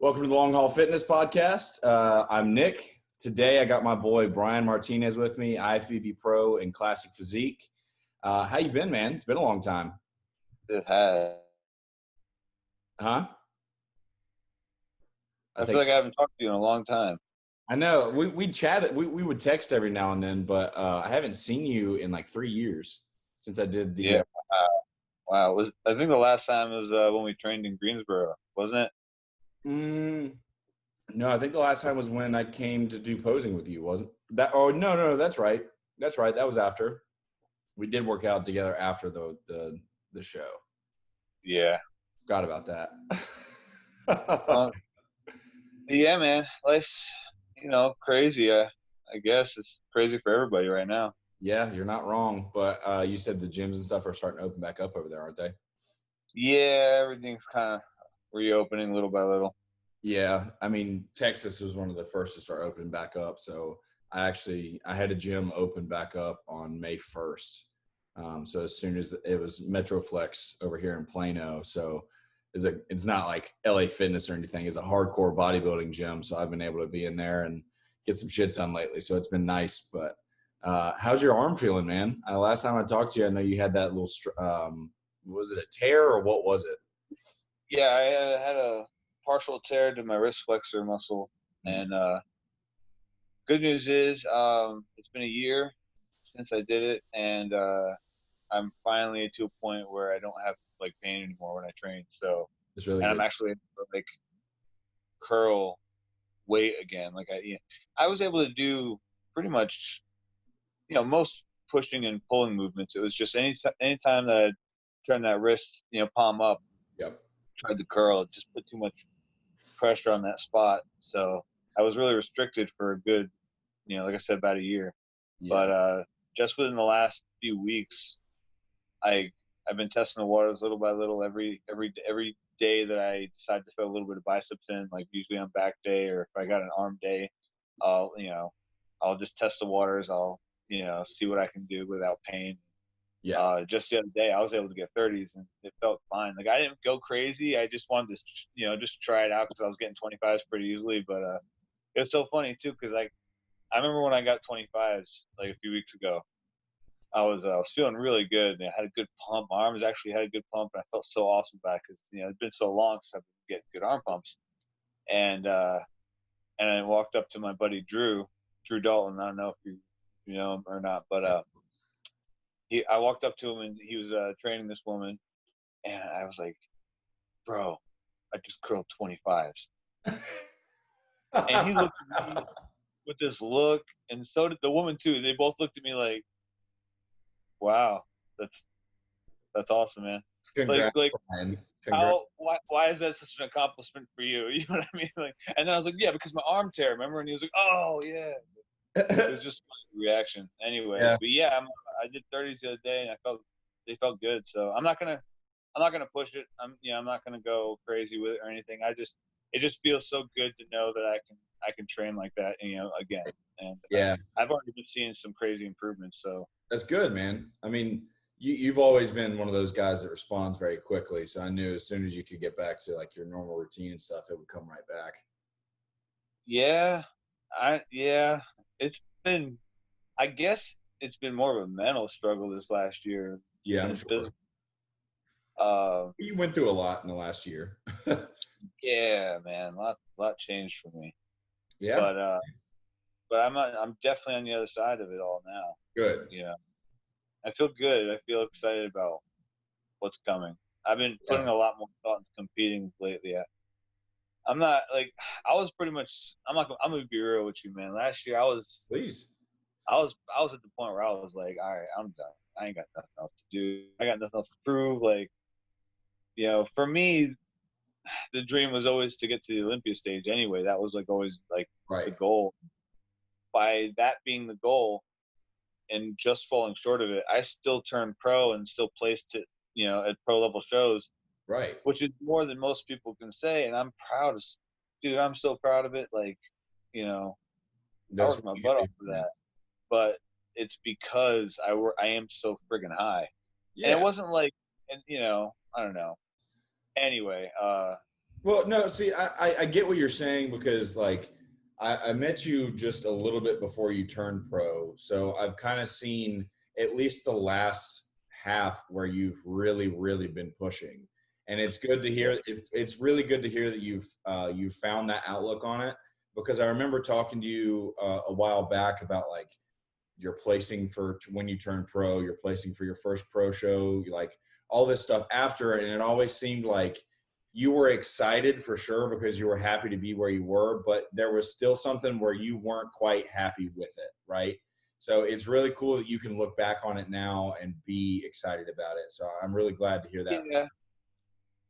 Welcome to the Long Haul Fitness Podcast. I'm Nick. Today I got my boy Brian Martinez with me, IFBB Pro and Classic Physique. How you been, man? It's been a long time. It has. Huh? I feel like I haven't talked to you in a long time. I know. We chatted. We would text every now and then, but I haven't seen you in like 3 years since I did the. Yeah. Wow. I think the last time was when we trained in Greensboro, wasn't it? No, I think the last time was when I came to do posing with you, wasn't that? Oh, no, that's right. That's right. That was after. We did work out together after the show. Yeah. Forgot about that. Yeah, man. Life's, crazy. I guess it's crazy for everybody right now. Yeah, you're not wrong. But you said the gyms and stuff are starting to open back up over there, aren't they? Yeah, everything's kind of reopening little by little. Yeah, I mean, Texas was one of the first to start opening back up. So I had a gym open back up on May 1st. So as soon as it was Metroflex over here in Plano. So it's not like LA Fitness or anything. It's a hardcore bodybuilding gym. So I've been able to be in there and get some shit done lately. So it's been nice. But how's your arm feeling, man? Last time I talked to you, I know you had that little was it a tear or what was it? Yeah, I had a partial tear to my wrist flexor muscle. And good news is it's been a year since I did it. And I'm finally to a point where I don't have like pain anymore when I train. So, it's really and good. I'm actually able to like curl weight again. Like I was able to do pretty much, most pushing and pulling movements. It was just anytime that I turn that wrist, palm up, Yep. tried to curl, it just put too much pressure on that spot. So I was really restricted for a good, like I said, about a year. Yeah. But just within the last few weeks, I've been testing the waters little by little every day that I decide to throw a little bit of biceps in, like usually on back day, or if I got an arm day, I'll just test the waters. I'll, see what I can do without pain. Yeah. Just the other day, I was able to get 30s and it felt fine. Like I didn't go crazy. I just wanted to, just try it out because I was getting 25s pretty easily. But it was so funny too because I remember when I got 25s like a few weeks ago. I was feeling really good. And I had a good pump. My arms actually had a good pump, and I felt so awesome about it because it's been so long since I've been getting good arm pumps. And I walked up to my buddy Drew Dalton. I don't know if you know him or not, but I walked up to him and he was training this woman, and I was like, "Bro, I just curled 25s," and he looked at me with this look, and so did the woman too. They both looked at me like, "Wow, that's awesome, man." Congrats, Like Brian. why is that such an accomplishment for you? You know what I mean? Like, and then I was like, yeah, because my arm tear, remember? And he was like, oh yeah. It was just a reaction. Anyway, Yeah. but yeah, I did 30s the other day, and they felt good. So I'm not gonna push it. I'm not gonna go crazy with it or anything. It just feels so good to know that I can train like that, again. And Yeah. I've already been seeing some crazy improvements. So That's good, man. I mean, you've always been one of those guys that responds very quickly. So I knew as soon as you could get back to like your normal routine and stuff, it would come right back. yeah, it's been, I guess it's been more of a mental struggle this last year. Yeah, I'm sure. Uh, You went through a lot in the last year. yeah, man, lot changed for me. Yeah. But I'm definitely on the other side of it all now. Good. I feel good. I feel excited about what's coming. I've been putting a lot more thought into competing lately. I'm not like I was pretty much. I'm gonna be real with you, man. Last year Please. I was at the point where I was like, all right, I'm done. I ain't got nothing else to do. I got nothing else to prove. Like, for me, the dream was always to get to the Olympia stage. Anyway, that was like always like the goal. By that being the goal, and just falling short of it, I still turned pro and still placed it, at pro level shows. Right. Which is more than most people can say, and I'm proud dude. I'm so proud of it. Like, I worked my butt off for that. But it's because I am so friggin' high. Yeah. And it wasn't like, and I don't know. Anyway, Well, no, see, I get what you're saying because like I met you just a little bit before you turned pro. So I've kind of seen at least the last half where you've really, really been pushing. And it's good to hear. It's really good to hear that you've found that outlook on it, because I remember talking to you a while back about like your placing for when you turn pro, you're placing for your first pro show, like all this stuff after. And it always seemed like you were excited for sure because you were happy to be where you were, but there was still something where you weren't quite happy with it, right? So it's really cool that you can look back on it now and be excited about it. So I'm really glad to hear that. Yeah,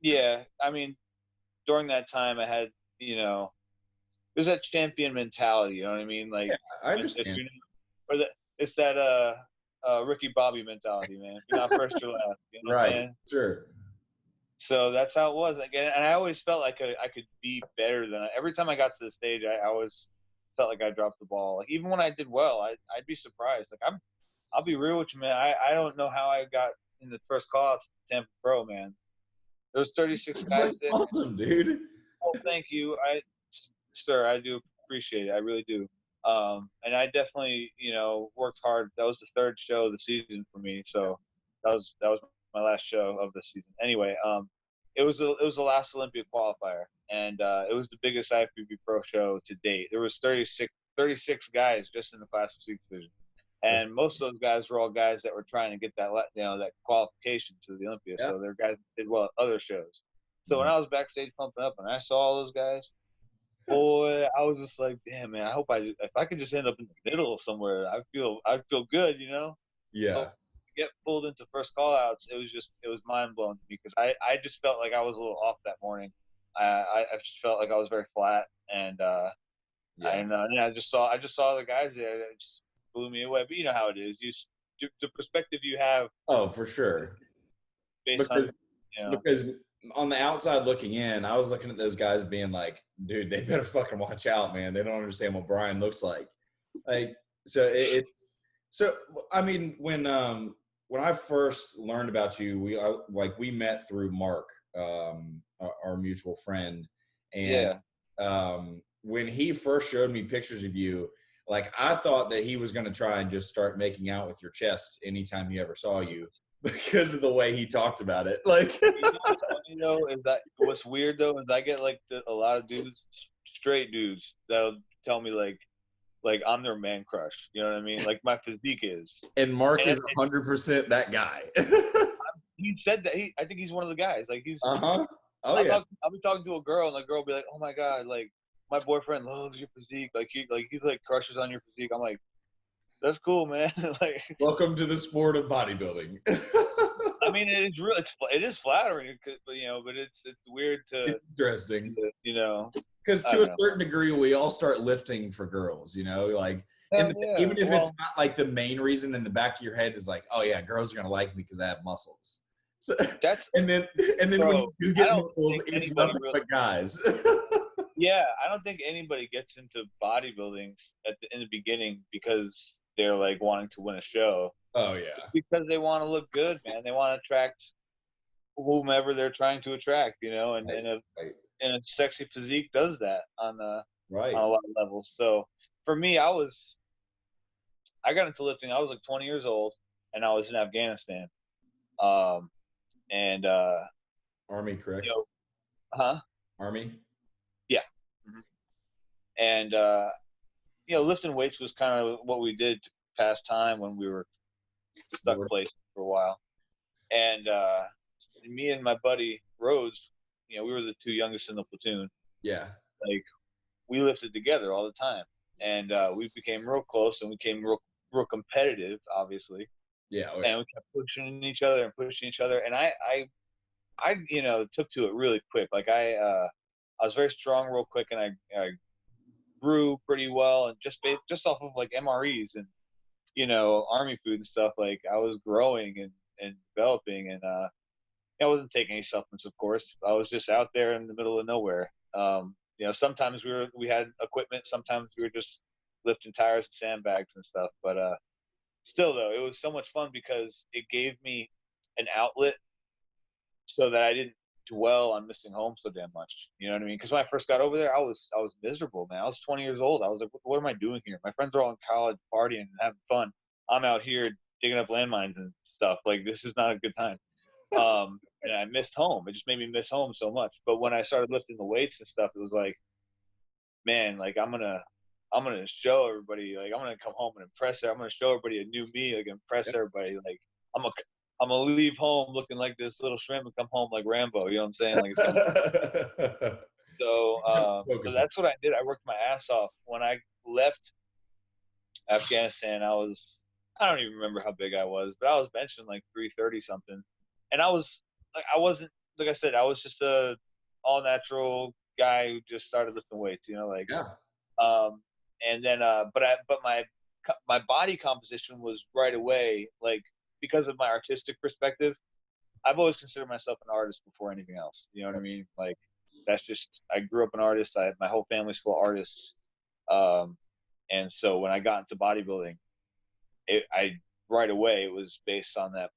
yeah. I mean, during that time, I had, there's that champion mentality. You know what I mean? Like, Yeah, I understand. or it's that Ricky Bobby mentality, man. If you're not first, you're last. You know what I'm Right. saying? Sure. So that's how it was. Again, and I always felt like I could be better than every time I got to the stage. I always felt like I dropped the ball. Like even when I did well, I'd be surprised. Like I'll be real with you, man. I don't know how I got in the first call out to Tampa Pro, man. There was 36 guys That's there. awesome, dude. Oh, thank you. Sir, I do appreciate it. I really do. And I definitely, worked hard. That was the third show of the season for me. So that was my last show of the season. Anyway, it was the last Olympia qualifier, and it was the biggest IFBB Pro show to date. There was 36 guys just in the Class of 6 division, and most of those guys were all guys that were trying to get that qualification to the Olympia. Yeah. So they're guys that did well at other shows. So when I was backstage pumping up and I saw all those guys, boy, I was just like, damn, man, I hope if I could just end up in the middle somewhere, I'd feel good, Yeah. So get pulled into first call outs, it was mind blowing to me because I just felt like I was a little off that morning. I just felt like I was very flat, and I just saw the guys there that just blew me away. But you know how it is. The perspective you have. Oh, for sure. Based Because on, because on the outside looking in, I was looking at those guys being like, dude, they better fucking watch out, man. They don't understand what Brian looks like. Like, so it's so. I mean, when I first learned about you, we met through Mark, our mutual friend, and when he first showed me pictures of you, like I thought that he was going to try and just start making out with your chest anytime he ever saw you because of the way he talked about it. Like, is that what's weird though is I get like a lot of dudes, straight dudes, that'll tell me like I'm their man crush. You know what I mean? Like my physique is. And Mark is 100% that guy. He said that I think he's one of the guys. Like he's. Oh yeah. I'll be talking to a girl and the girl will be like, "Oh my god, like my boyfriend loves your physique. Like he's like crushes on your physique." I'm like, "That's cool, man." Like, welcome to the sport of bodybuilding. I mean, it is real. It is flattering, but it's weird to. Interesting. Because to a certain degree, we all start lifting for girls. Like, even if it's not like the main reason, in the back of your head is like, oh yeah, girls are gonna like me because I have muscles. So, and then when you get muscles, it's nothing but guys. Yeah, I don't think anybody gets into bodybuilding in the beginning because they're like wanting to win a show. Oh yeah. It's because they want to look good, man. They want to attract whomever they're trying to attract, and a sexy physique does that on a lot of levels. So for me, I got into lifting. I was like 20 years old, and I was in Afghanistan. Army, correct? Army. Yeah. Mm-hmm. And lifting weights was kind of what we did to pass time when we were stuck places for a while. And me and my buddy Rhodes, we were the two youngest in the platoon. Yeah. Like we lifted together all the time, and we became real close, and we became real competitive, obviously. Yeah. And we kept pushing each other, and I took to it really quick. Like I was very strong real quick, and I grew pretty well, and just off of like MREs and Army food and stuff. Like I was growing and developing, and I wasn't taking any supplements, of course. I was just out there in the middle of nowhere. Sometimes we had equipment, sometimes we were just lifting tires and sandbags and stuff. But still, though, it was so much fun because it gave me an outlet so that I didn't dwell on missing home so damn much. You know what I mean? Because when I first got over there, I was miserable, man. I was 20 years old. I was like, what am I doing here? My friends are all in college, partying and having fun. I'm out here digging up landmines and stuff. Like, this is not a good time. And I missed home. It just made me miss home so much. But when I started lifting the weights and stuff, it was like, man, like I'm gonna show everybody. Like, I'm gonna come home and impress her. I'm gonna show everybody a new me. Like, impress everybody. Like, I'm gonna leave home looking like this little shrimp and come home like Rambo. You know what I'm saying? Like, it's gonna. So that's what I did. I worked my ass off. When I left Afghanistan, I don't even remember how big I was, but I was benching like 330 something. And I wasn't, like I said, I was just a all natural guy who just started lifting weights, you know, like, and then, but my body composition was right away, like, because of my artistic perspective. I've always considered myself an artist before anything else. You know what I mean? Like, that's just, I grew up an artist. My whole family's full of artists. And so when I got into bodybuilding, right away, it was based on that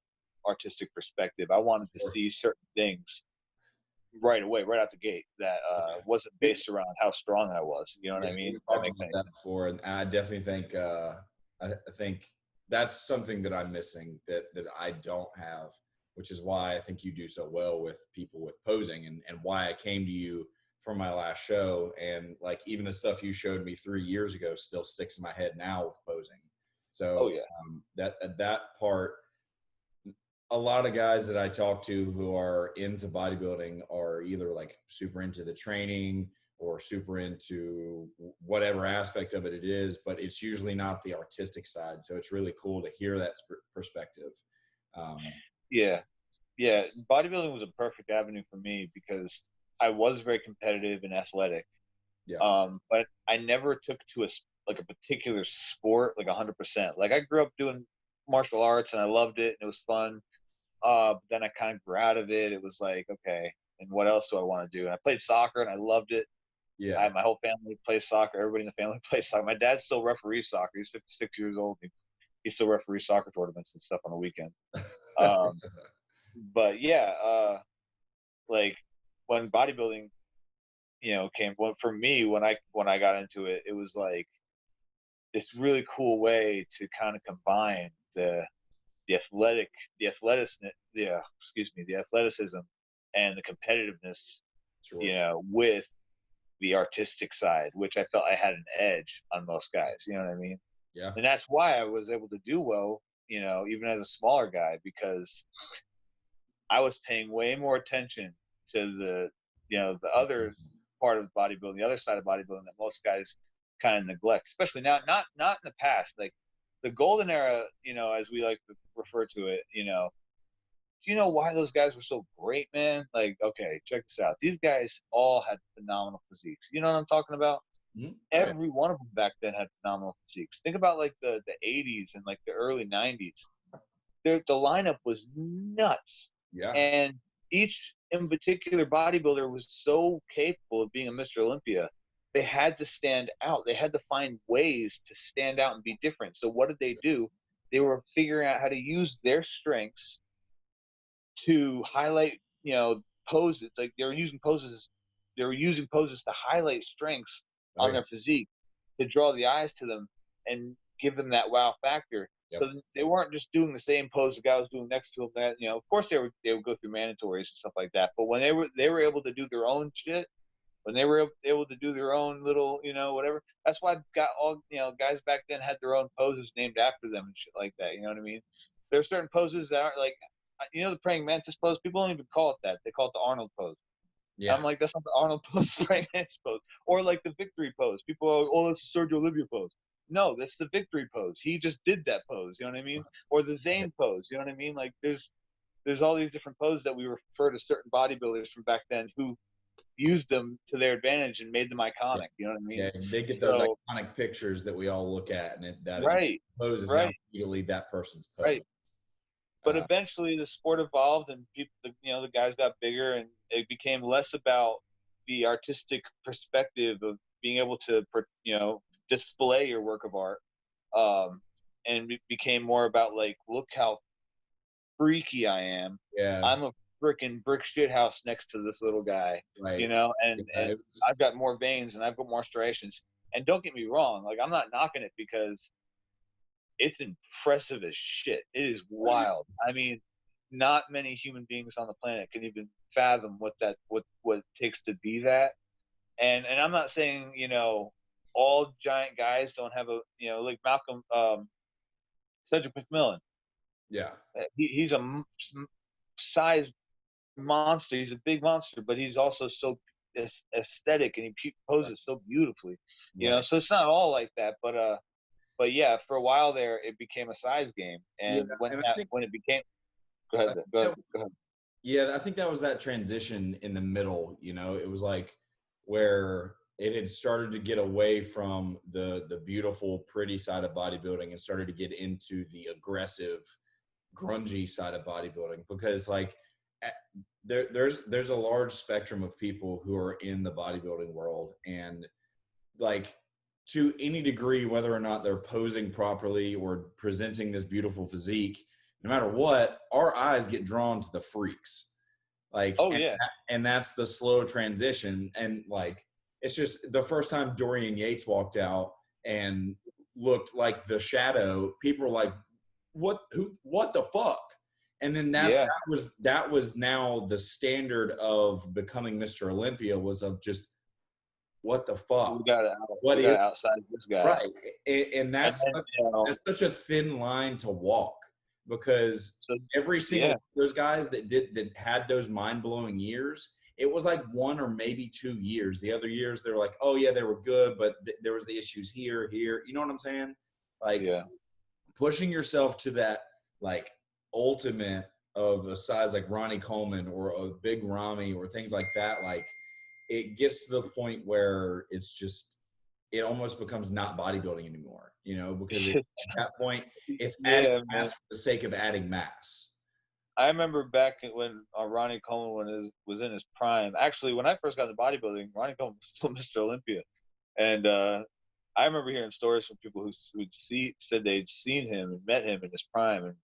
artistic perspective. I wanted to see certain things right away, right out the gate, that wasn't based around how strong I was. You know what I mean? We've talked about that before, and I definitely think I think that's something that I'm missing that I don't have, which is why I think you do so well with people with posing, and why I came to you for my last show. And like, even the stuff you showed me 3 years ago still sticks in my head now with posing. So that part, a lot of guys that I talk to who are into bodybuilding are either like super into the training or super into whatever aspect of it is, but it's usually not the artistic side. So it's really cool to hear that perspective. Yeah. Bodybuilding was a perfect avenue for me because I was very competitive and athletic. But I never took to a particular sport, like 100%. Like, I grew up doing martial arts and I loved it and it was fun. But then I kind of grew out of it. It was like, okay, and what else do I want to do? And I played soccer and I loved it. My whole family plays soccer. Everybody in the family plays soccer. My dad still referees soccer. He's 56 years old. He still referees soccer tournaments and stuff on the weekend. But yeah, like, when bodybuilding, came, well, for me, when I got into it, it was like this really cool way to kind of combine the athleticism and the competitiveness, with the artistic side, which I felt I had an edge on most guys. You know what I mean? Yeah. And that's why I was able to do well, even as a smaller guy, because I was paying way more attention to the other part of bodybuilding, the other side of bodybuilding that most guys kind of neglect, especially now, not in the past, like the golden era, as we like to refer to it. Do you know why those guys were so great, man? Like, okay, check this out. These guys all had phenomenal physiques. You know what I'm talking about? Mm-hmm. Every one of them back then had phenomenal physiques. Think about like the 80s and like the early 90s. The lineup was nuts. Yeah. And each in particular bodybuilder was so capable of being a Mr. Olympia. They had to stand out. They had to find ways to stand out and be different. So what did they do? They were figuring out how to use their strengths to highlight, poses. Like, they were using poses to highlight strengths on their physique, to draw the eyes to them and give them that wow factor. Yep. So they weren't just doing the same pose the guy was doing next to them. That, of course they would go through mandatories and stuff like that. But when they were able to do their own shit, when they were able to do their own little, whatever. That's why guys back then had their own poses named after them and shit like that. You know what I mean? There are certain poses that aren't like, the praying mantis pose. People don't even call it that. They call it the Arnold pose. Yeah. I'm like, that's not the Arnold pose, praying mantis pose. Or like the victory pose. People are, oh, that's the Sergio Olivier pose. No, that's the victory pose. He just did that pose. You know what I mean? Or the Zane pose. You know what I mean? Like, there's all these different poses that we refer to certain bodybuilders from back then who used them to their advantage and made them iconic. You know what I mean? Yeah, they get those iconic pictures that we all look at, and that pose is now immediately that person's pose. Right. But eventually the sport evolved, and people, the guys got bigger, and it became less about the artistic perspective of being able to, display your work of art, and it became more about, like, look how freaky I am. Yeah. I'm a freaking brick shit house next to this little guy, Right. you know, and Yeah, I've got more veins and I've got more striations. And don't get me wrong, like I'm not knocking it because it's impressive as shit. It is wild. I mean, not many human beings on the planet can even fathom what it takes to be that. And I'm not saying, you know, all giant guys don't have a, you know, like Malcolm, Cedric McMillan. yeah. He's a size monster. He's a big monster, but he's also so aesthetic, and he poses so beautifully. You know, Right. so it's not all like that, but yeah, for a while there, it became a size game, Yeah, and and I think when it became, I think go that ahead, go ahead. Yeah, I think that was that transition in the middle. You know, it was like where it had started to get away from the beautiful, pretty side of bodybuilding and started to get into the aggressive, grungy side of bodybuilding. Because like eh, there's a large spectrum of people who are in the bodybuilding world, and like to any degree, whether or not they're posing properly or presenting this beautiful physique, no matter what, our eyes get drawn to the freaks. Like, Oh yeah, and that's the slow transition. And like, it's just the first time Dorian Yates walked out and looked like the Shadow, people were like, what the fuck? And then yeah. that was now the standard of becoming Mr. Olympia, was of just what the fuck? What We got is to outsize this guy, right? And and then you know, that's such a thin line to walk, because so every single yeah, one of those guys that had those mind blowing years, it was like 1 or maybe 2 years. The other years they were like, oh yeah, they were good, but there was the issues here. You know what I'm saying? Like yeah. pushing yourself to that like ultimate of a size like Ronnie Coleman or a big Rami or things like that, like it gets to the point where it's just it almost becomes not bodybuilding anymore, you know, because at that point it's adding Yeah, man. mass for the sake of adding mass. I remember back when Ronnie Coleman was in his prime. Actually, when I first got into bodybuilding, Ronnie Coleman was still Mr. Olympia, and I remember hearing stories from people who'd said they'd seen him and met him in his prime, and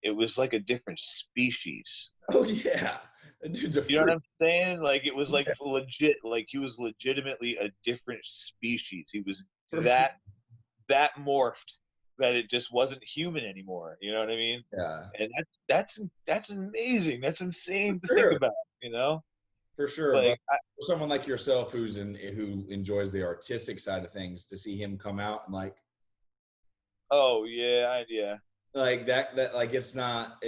it was like a different species. Oh yeah, that dude's a You know what freak. I'm saying? Like it was like legit, like he was legitimately a different species. He was For sure. that morphed that it just wasn't human anymore. You know what I mean? Yeah, And that's amazing. That's insane to for think sure, about. You know, for sure. But like for someone like yourself who enjoys the artistic side of things, to see him come out and oh yeah, yeah, like that like it's not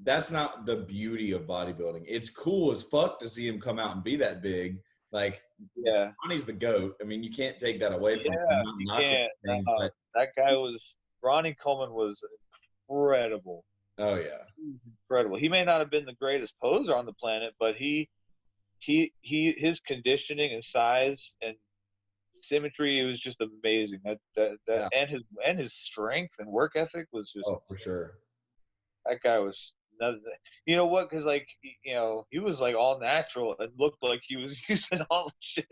that's not the beauty of bodybuilding. It's cool as fuck to see him come out and be that big. Like yeah, Ronnie's the GOAT. I mean, you can't take that away from him. yeah. I'm not You knocking can't. anything, but That guy was Ronnie Coleman was incredible. oh yeah. Incredible. He may not have been the greatest poser on the planet, but his conditioning and size and symmetry, it was just amazing. That Yeah. and his strength and work ethic was just Oh, for insane. sure. That guy was another. You know what? Because like you know, he was like all natural and looked like he was using all the shit.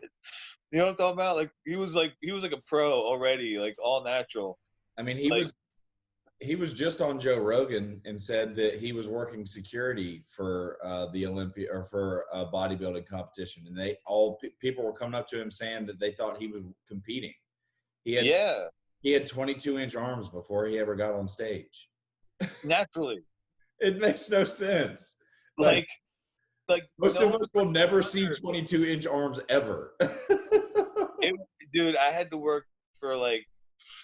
You know what I'm talking about? Like he was like a pro already, like all natural. I mean, Like he was just on Joe Rogan and said that he was working security for the Olympia or for a bodybuilding competition, and people were coming up to him saying that they thought he was competing. He had yeah, 22-inch arms before he ever got on stage. naturally. It makes no sense. Like Like like most of no us will never see wonder. 22-inch arms ever. It, dude, I had to work for like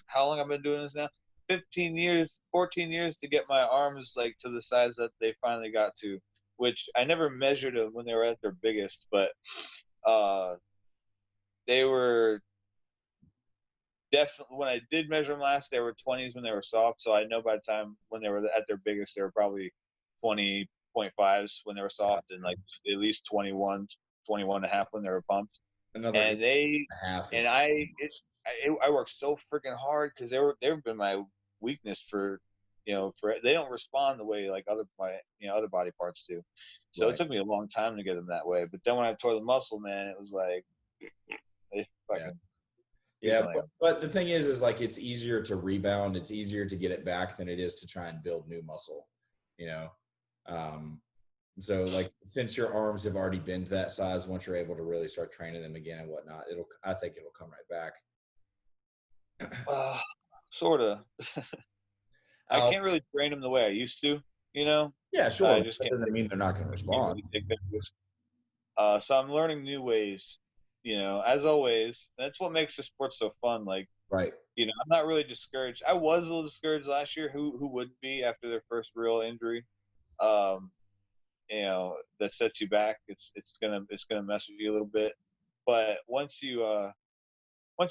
how long I've been doing this now? 15 years, 14 years to get my arms like to the size that they finally got to, which I never measured them when they were at their biggest, but uh, they were definitely, when I did measure them last, they were 20s when they were soft. So I know by the time when they were at their biggest, they were probably 20.5s when they were soft, and like at least 21 and a half when they were pumped. Another inch And they and a half and is I worked so freaking hard because they've been my weakness for for they don't respond the way like other body parts do. So it right. took me a long time to get them that way. But then when I tore the muscle, man, it was like they Yeah. fucking keep Yeah, playing. but the thing is like it's easier to rebound, it's easier to get it back than it is to try and build new muscle, you know. Um, So like since your arms have already been to that size, once you're able to really start training them again and whatnot, I think it'll come right back. Sort of. I Oh, can't really train them the way I used to, you know. yeah, I sure. just That doesn't mean they're not going to can't respond. really take that risk. So I'm learning new ways, you know, as always. That's what makes the sport so fun. Like, Right. you know, I'm not really discouraged. I was a little discouraged last year. Who wouldn't be after their first real injury? Um, you know, that sets you back. It's gonna mess with you a little bit. But once you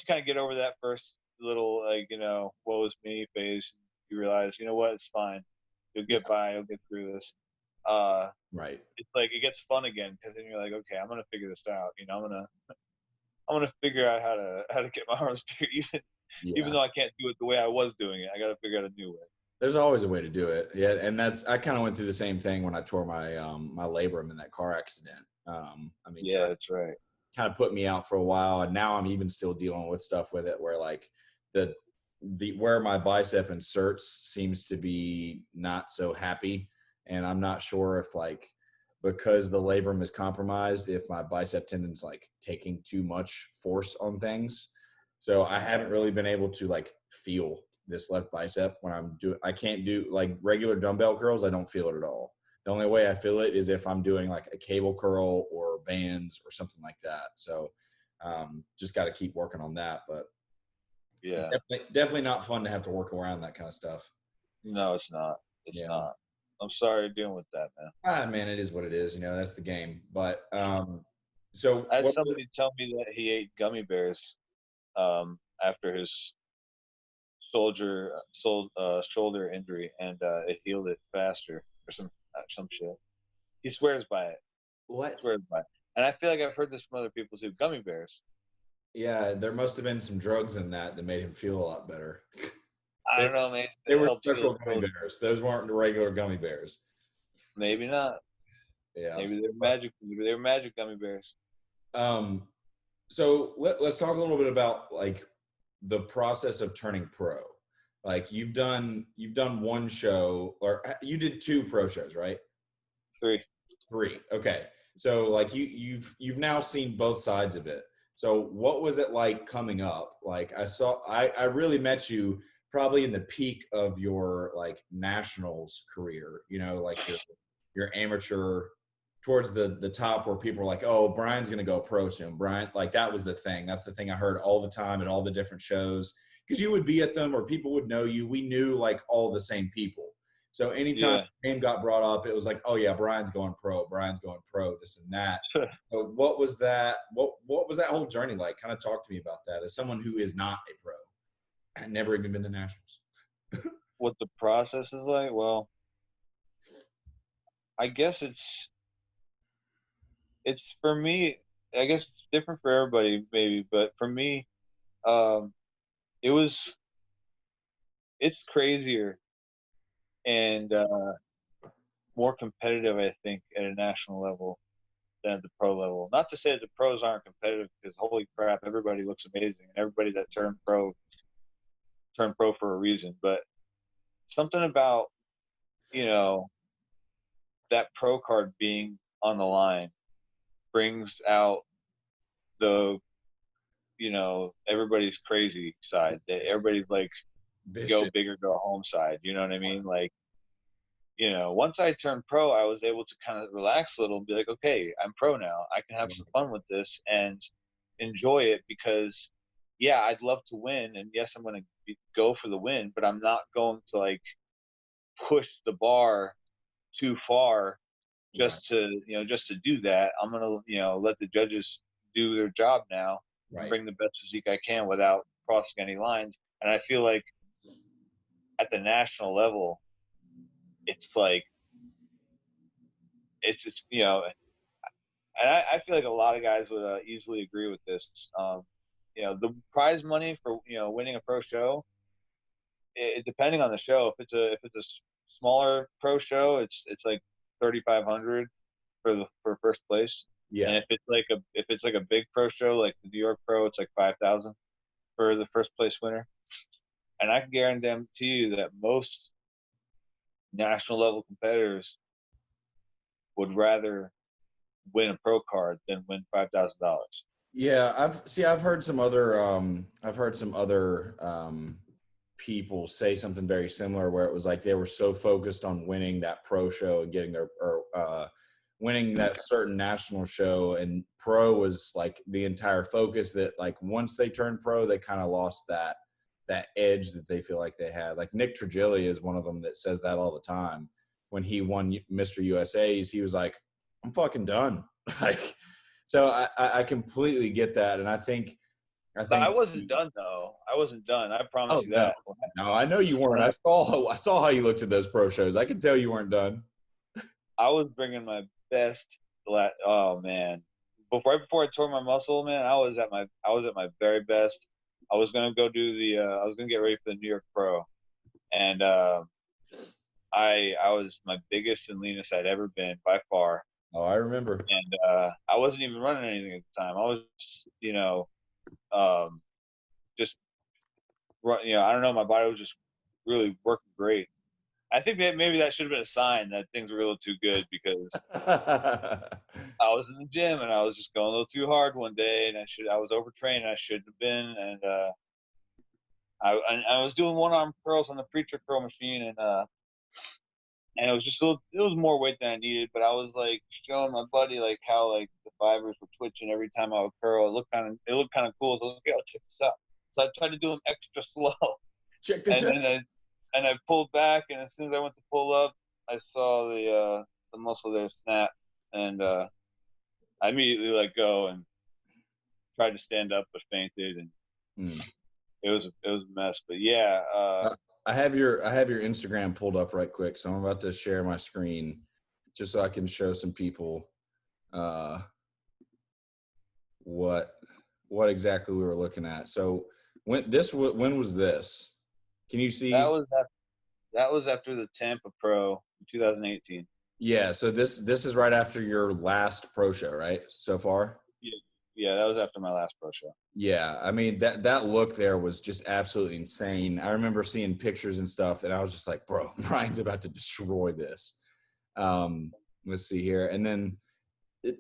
kind of get over that first little, like, you know, woe is me phase, you realize, you know what, it's fine. You'll Yeah. get by. You'll get through this. Uh, Right. it's like it gets fun again because then you're like, okay, I'm gonna figure this out. You know, I'm gonna figure out how to get my arms bigger, even Yeah. though I can't do it the way I was doing it. I got to figure out a new way. There's always a way to do it. Yeah. And I kind of went through the same thing when I tore my labrum in that car accident. I mean, Yeah, that's right. kind of put me out for a while, and now I'm even still dealing with stuff with it where like the where my bicep inserts seems to be not so happy, and I'm not sure if like because the labrum is compromised if my bicep tendon's like taking too much force on things. So I haven't really been able to like feel this left bicep when I can't do like regular dumbbell curls. I don't feel it at all. The only way I feel it is if I'm doing like a cable curl or bands or something like that. So just got to keep working on that. But Yeah. definitely not fun to have to work around that kind of stuff. No, it's not. It's Yeah. not. I'm sorry you're dealing with that, man. Man, it is what it is. You know, that's the game. But so I had what? somebody tell me that he ate gummy bears after his shoulder injury, and it healed it faster or some shit. He swears by it. What? Swears by it. And I feel like I've heard this from other people too. Gummy bears. Yeah, there must have been some drugs in that made him feel a lot better. I they, don't know, man. they It were helps heal special the gummy shoulder. bears. Those weren't the regular gummy bears. Maybe not. Yeah. Maybe they're magic. Maybe they're magic gummy bears. Um, so let's talk a little bit about like the process of turning pro. Like you've done one show, or you did two pro shows, right? 3. Three. Okay. So like you've now seen both sides of it. So what was it like coming up? Like I really met you probably in the peak of your like nationals career, you know, like your amateur towards the top where people were like, oh, Brian's going to go pro soon. Brian, like that was the thing. That's the thing I heard all the time at all the different shows because you would be at them or people would know you. We knew like all the same people. So anytime Yeah. the name got brought up, it was like, oh yeah, Brian's going pro, this and that. So what was that? What was that whole journey like? Kind of talk to me about that as someone who is not a pro and never even been to nationals. What the process is like? Well, I guess it's for me. I guess it's different for everybody, maybe, but for me, um, it was it's crazier and more competitive, I think, at a national level than at the pro level. Not to say that the pros aren't competitive, because holy crap, everybody looks amazing, and everybody that turned pro for a reason. But something about, you know, that pro card being on the line brings out the, you know, everybody's crazy side. That everybody's like, go Vicious. big or go home side. You know what I mean? Like, you know, once I turned pro, I was able to kind of relax a little and be like, okay, I'm pro now. I can have some fun with this and enjoy it because, yeah, I'd love to win. And yes, I'm going to go for the win, but I'm not going to like push the bar too far Right. just to do that. I'm going to, you know, let the judges do their job now and Right. bring the best physique I can without crossing any lines. And I feel like at the national level, it's like, it's you know, and I feel like a lot of guys would easily agree with this. You know, the prize money for, you know, winning a pro show, depending on the show, if it's a smaller pro show, it's like 3,500 for first place, and Yeah. if it's like a big pro show like the New York Pro, it's like 5,000 for the first place winner. And I can guarantee you that most national level competitors Mm-hmm. would rather win a pro card than win $5,000. Yeah, I've heard some other people say something very similar where it was like they were so focused on winning that pro show and getting their winning that certain national show, and pro was like the entire focus, that like once they turned pro they kind of lost that edge that they feel like they had. Like Nick Trigili is one of them that says that all the time. When he won Mr. USA's, he was like, I'm fucking done. Like, so I completely get that. And I think I wasn't done though. I wasn't done. I promise oh you no, that. no, I know you weren't. I saw how you looked at those pro shows. I could tell you weren't done. I was bringing my best. Oh man, right before I tore my muscle, man, I was at my very best. I was gonna go do I was gonna get ready for the New York Pro, and I was my biggest and leanest I'd ever been by far. Oh, I remember. And I wasn't even running anything at the time. I was, just I don't know. My body was just really working great. I think that maybe that should have been a sign that things were a little too good, because I was in the gym and I was just going a little too hard one day, and I was overtrained. I shouldn't have been, and I was doing one-arm curls on the preacher curl machine, and it was just it was more weight than I needed, but I was like showing my buddy like how like the fibers were twitching every time I would curl. It looked kind of cool. So I was like, "Yo, check this out." So I tried to do them extra slow. Check this and out. then I pulled back, and as soon as I went to pull up, I saw the muscle there snap, and I immediately let go and tried to stand up, but fainted, and it was a mess. But yeah, I have your Instagram pulled up right quick, so I'm about to share my screen just so I can show some people what exactly we were looking at. So when was this? Can you see? that was after the Tampa Pro in 2018. Yeah, so this is right after your last pro show, right? So far? Yeah, that was after my last pro show. Yeah, I mean that look there was just absolutely insane. I remember seeing pictures and stuff, and I was just like, "Bro, Brian's about to destroy this." Let's see here, and then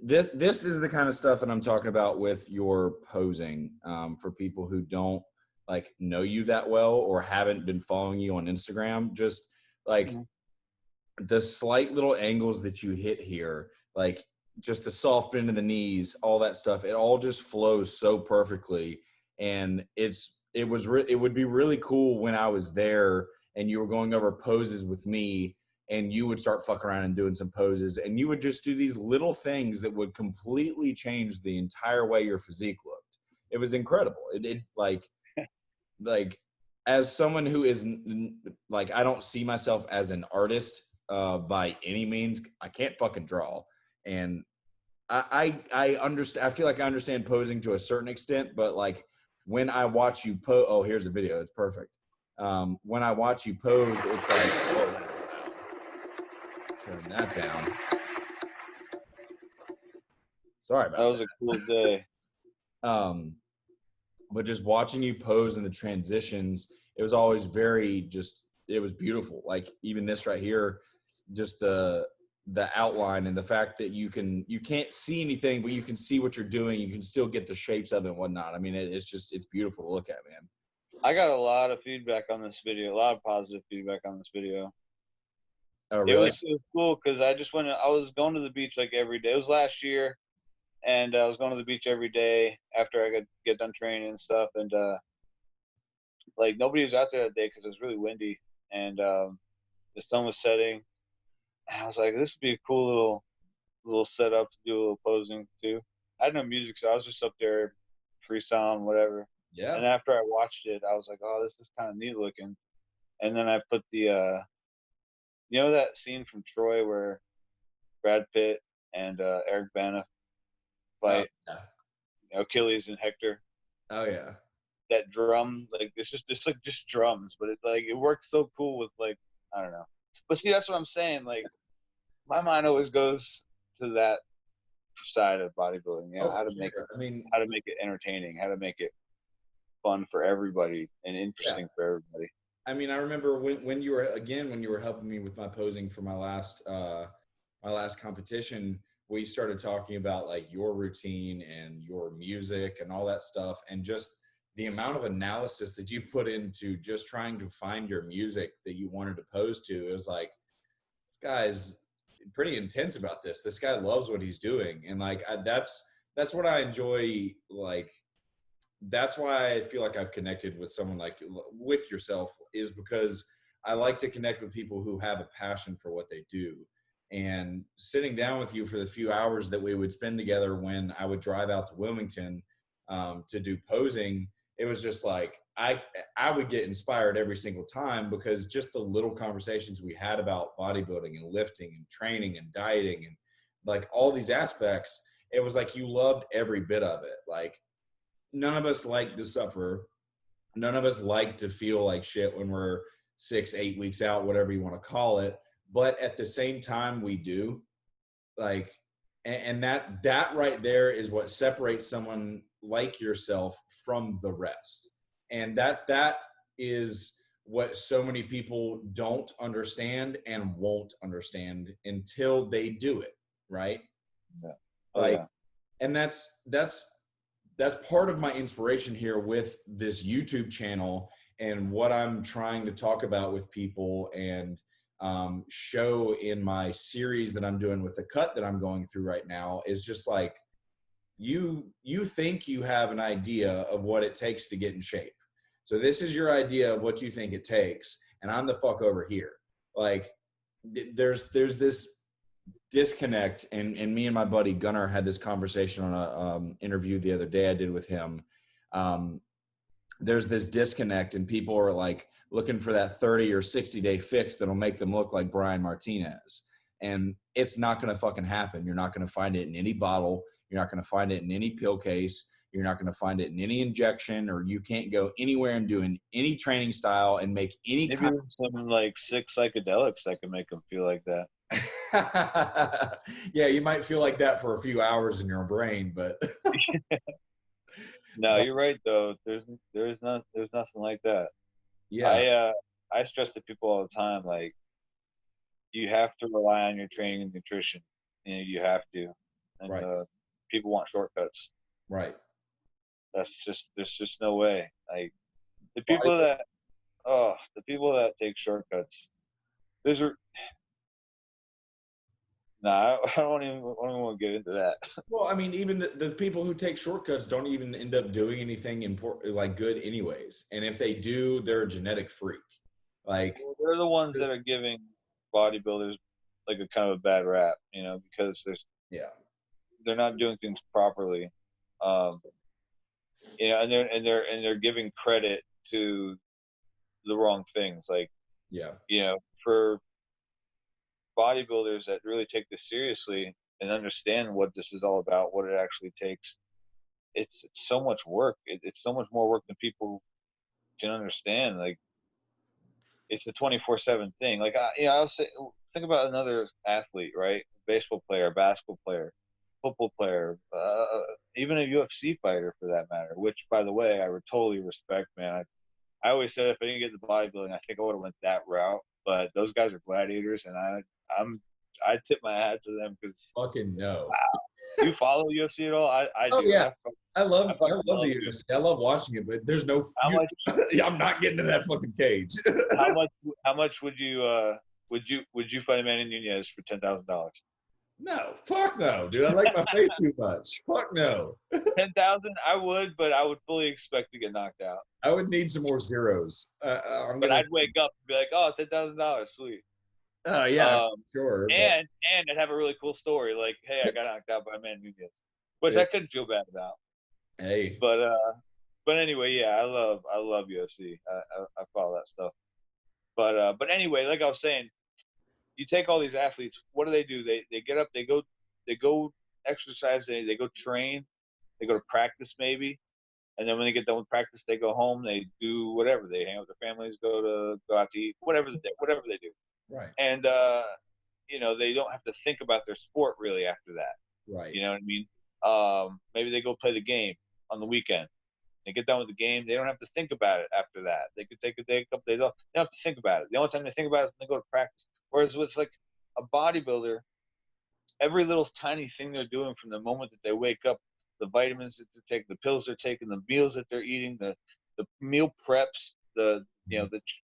this is the kind of stuff that I'm talking about with your posing. For people who don't like know you that well or haven't been following you on Instagram, just like the slight little angles that you hit here, like just the soft bend of the knees, all that stuff, it all just flows so perfectly. And it would be really cool when I was there and you were going over poses with me, and you would start fucking around and doing some poses, and you would just do these little things that would completely change the entire way your physique looked. It was incredible. It like as someone who is like, I don't see myself as an artist by any means. I can't fucking draw. And I understand. I feel like I understand posing to a certain extent, but like when I watch you pose, oh, here's the video. It's perfect. When I watch you pose, it's like, oh, that's loud. Let's turn that down. Sorry about that. That was a cool day. But just watching you pose in the transitions, it was always it was beautiful. Like even this right here, just the outline and the fact that you can't see anything, but you can see what you're doing. You can still get the shapes of it and whatnot. I mean, it's beautiful to look at, man. I got a lot of feedback on this video, a lot of positive feedback on this video. Oh, really? It was cool because I was going to the beach like every day. It was last year, and I was going to the beach every day after I get done training and stuff. And like nobody was out there that day because it was really windy, and the sun was setting. And I was like, this would be a cool little setup to do a little posing too. I had no music, so I was just up there freestyling, whatever. Yeah. And after I watched it, I was like, oh, this is kind of neat looking. And then I put the that scene from Troy where Brad Pitt and Eric Bana fight Achilles and Hector. Oh yeah. That drum, like it's like just drums, but it works so cool with like, I don't know. But see, that's what I'm saying. Like my mind always goes to that side of bodybuilding. How to make it entertaining, how to make it fun for everybody and interesting for everybody. I mean, I remember when you were helping me with my posing for my last my last competition, we started talking about like your routine and your music and all that stuff, and just the amount of analysis that you put into just trying to find your music that you wanted to pose to. It was like, this guy's pretty intense about this. This guy loves what he's doing. And like, that's what I enjoy. Like, that's why I feel like I've connected with someone like with yourself, is because I like to connect with people who have a passion for what they do. And sitting down with you for the few hours that we would spend together when I would drive out to Wilmington to do posing, it was just like I would get inspired every single time, because just the little conversations we had about bodybuilding and lifting and training and dieting and like all these aspects, it was like you loved every bit of it. Like, none of us like to suffer. None of us like to feel like shit when we're 6-8 weeks out, whatever you want to call it. But at the same time, we do. Like, and that right there is what separates someone like yourself from the rest. And that is what so many people don't understand and won't understand until they do it, right? Yeah. Oh, Like, yeah. and that's part of my inspiration here with this YouTube channel, and what I'm trying to talk about with people and show in my series that I'm doing with the cut that I'm going through right now, is just like, you think you have an idea of what it takes to get in shape. So this is your idea of what you think it takes, and I'm the fuck over here. Like, there's this disconnect, and me and my buddy Gunnar had this conversation on a interview the other day I did with him. There's this disconnect, and people are like looking for that 30 or 60-day fix that'll make them look like Brian Martinez, and it's not going to fucking happen. You're not going to find it in any bottle. You're not going to find it in any pill case. You're not going to find it in any injection, or you can't go anywhere and do any training style and make any Maybe some like 6 psychedelics that can make them feel like that. Yeah, you might feel like that for a few hours in your brain, but No, you're right though. There's nothing like that. yeah, I stress to people all the time, like, you have to rely on your training and nutrition. You know, you have to. And right, people want shortcuts. right. There's just no way. Like, the people Bodybuilding. that the people that take shortcuts, there's a nah, I don't even want to get into that. Well, I mean, even the people who take shortcuts don't even end up doing anything important, like good anyways. And if they do, they're a genetic freak. Like, Well, they're the ones that are giving bodybuilders like a kind of a bad rap, you know, because yeah, they're not doing things properly. Um, you know, and they're giving credit to the wrong things. Like, yeah, you know, for bodybuilders that really take this seriously and understand what this is all about, what it actually takes, it's so much work. It's so much more work than people can understand. Like, it's a 24/7 thing. Like, I'll say, think about another athlete, right? Baseball player, basketball player, football player, even a UFC fighter for that matter. Which, by the way, I would totally respect, man. I always said if I didn't get into bodybuilding, I think I would have went that route. But those guys are gladiators, and I tip my hat to them because, fucking no. wow. You follow UFC at all? I Oh do. yeah, I fucking love love the UFC. I love watching it, but there's no. How much I'm not getting in that fucking cage. how much would you fight Amanda Nunez for $10,000? No, fuck no, dude. I like my face too much. Fuck no. 10,000, I would, but I would fully expect to get knocked out. I would need some more zeros. I'm But gonna. I'd wake up and be like, "Oh, $10,000, sweet." Oh yeah, Um, sure. But and I'd have a really cool story, like, "Hey, I got knocked out by Amanda Nunez," which yeah, I couldn't feel bad about. hey, But anyway, yeah, I love UFC. I follow that stuff. But anyway, like I was saying, you take all these athletes. What do? They get up, they go exercise, they go train, they go to practice maybe, and then when they get done with practice, they go home, they do whatever, they hang out with their families, go out to eat, whatever they do, right, and you know, they don't have to think about their sport really after that. right, You know what I mean? Maybe they go play the game on the weekend. They get done with the game. They don't have to think about it after that. They could take a day, a couple days off. They don't have to think about it. The only time they think about it is when they go to practice. Whereas with like a bodybuilder, every little tiny thing they're doing from the moment that they wake up, the vitamins that they're taking, the pills they're taking, the meals that they're eating, the meal preps, the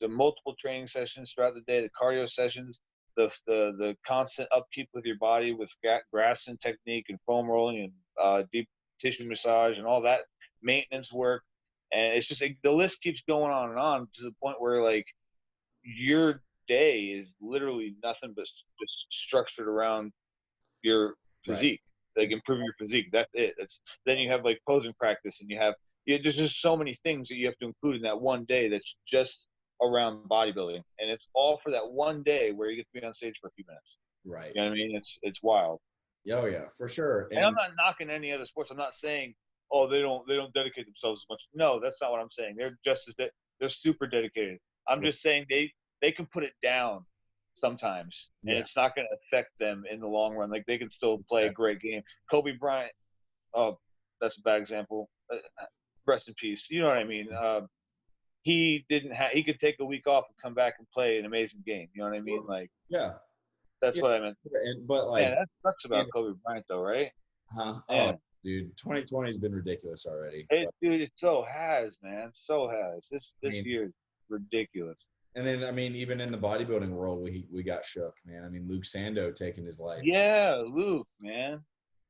multiple training sessions throughout the day, the cardio sessions, the constant upkeep with your body with grasping technique and foam rolling and deep tissue massage and all that maintenance work. And it's just like the list keeps going on and on to the point where like your day is literally nothing but just structured around your Right. physique, like improving your physique. That's it. Then you have like posing practice, and there's just so many things that you have to include in that one day that's just around bodybuilding, and it's all for that one day where you get to be on stage for a few minutes. Right. You know what I mean? It's wild. Oh yeah, for sure. And I'm not knocking any other sports. I'm not saying, oh, they don't dedicate themselves as much. No, that's not what I'm saying. They're just as they're super dedicated. I'm just saying they can put it down sometimes, and Yeah. it's not going to affect them in the long run. Like they can still play a great game. Kobe Bryant, oh, that's a bad example. Rest in peace. You know what I mean? He could take a week off and come back and play an amazing game. You know what I mean? Like Yeah. that's Yeah. what I meant. But Man, like, that sucks about Kobe Bryant though, right? huh? Oh, Man, dude, 2020 has been ridiculous already. dude, it so has, man, so has. This I this mean, year is ridiculous. and then I mean, even in the bodybuilding world, we got shook, man. I mean, Luke Sando taking his life. Yeah, Luke, man.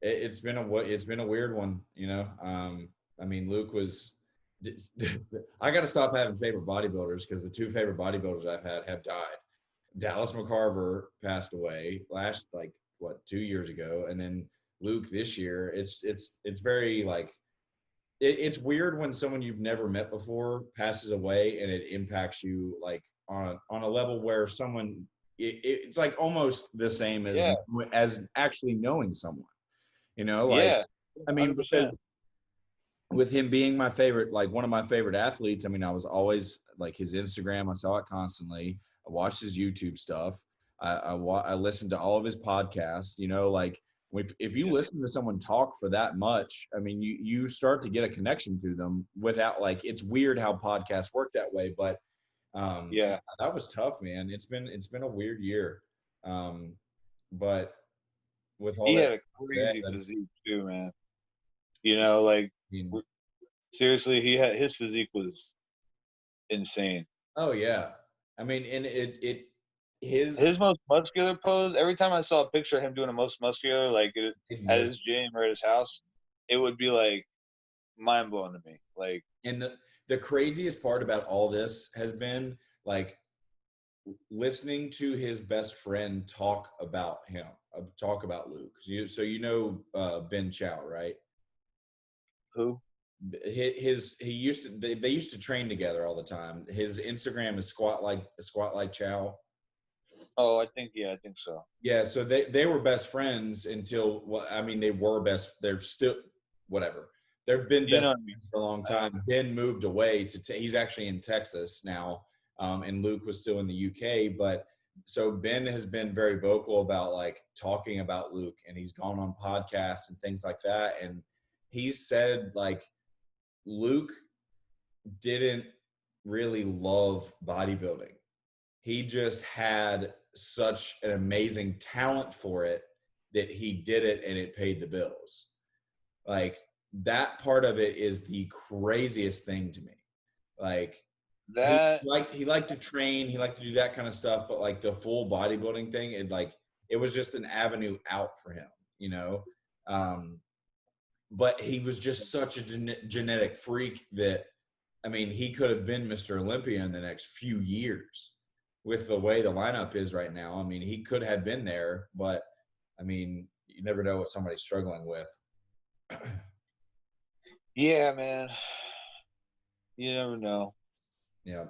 It's been a weird one, you know. I mean, Luke was. I got to stop having favorite bodybuilders because the two favorite bodybuilders I've had have died. Dallas McCarver passed away last, like, what, 2 years ago, and then Luke this year. It's very like it's weird when someone you've never met before passes away and it impacts you like on a level where someone it's like almost the same Yeah, as actually knowing someone, you know, like, yeah, I mean, 100%. because with him being my favorite, like one of my favorite athletes, I mean, I was always like his Instagram, I saw it constantly. I watched his YouTube stuff. I listened to all of his podcasts, you know, like if you listen to someone talk for that much, I mean, you start to get a connection to them without, like, it's weird how podcasts work that way, but Yeah, that was tough, man. It's been a weird year. But with all he that had a said, crazy I physique too, man. You know, like mean, seriously, his physique was insane. oh yeah. I mean, and his His most muscular pose. Every time I saw a picture of him doing a most muscular, like at his gym or at his house, it would be like mind blowing to me. Like, and the craziest part about all this has been like listening to his best friend talk about him, talk about Luke. So you know Ben Chow, right? who? He used to they used to train together all the time. His Instagram is squat like Chow. Oh, I think so. Yeah, so they were best friends until, well, I mean, they're still whatever. They've been You best know what I mean? friends for a long time. Ben moved away he's actually in Texas now, and Luke was still in the UK. But so Ben has been very vocal about like talking about Luke, and he's gone on podcasts and things like that. And he said like Luke didn't really love bodybuilding. He just had such an amazing talent for it that he did it and it paid the bills. Like, that part of it is the craziest thing to me. Like, That he liked to train, he liked to do that kind of stuff, but like the full bodybuilding thing, it was just an avenue out for him, you know. But he was just such a genetic freak that, I mean, he could have been Mr. Olympia in the next few years with the way the lineup is right now. I mean, he could have been there, but I mean, you never know what somebody's struggling with. yeah, man. You never know. Yeah.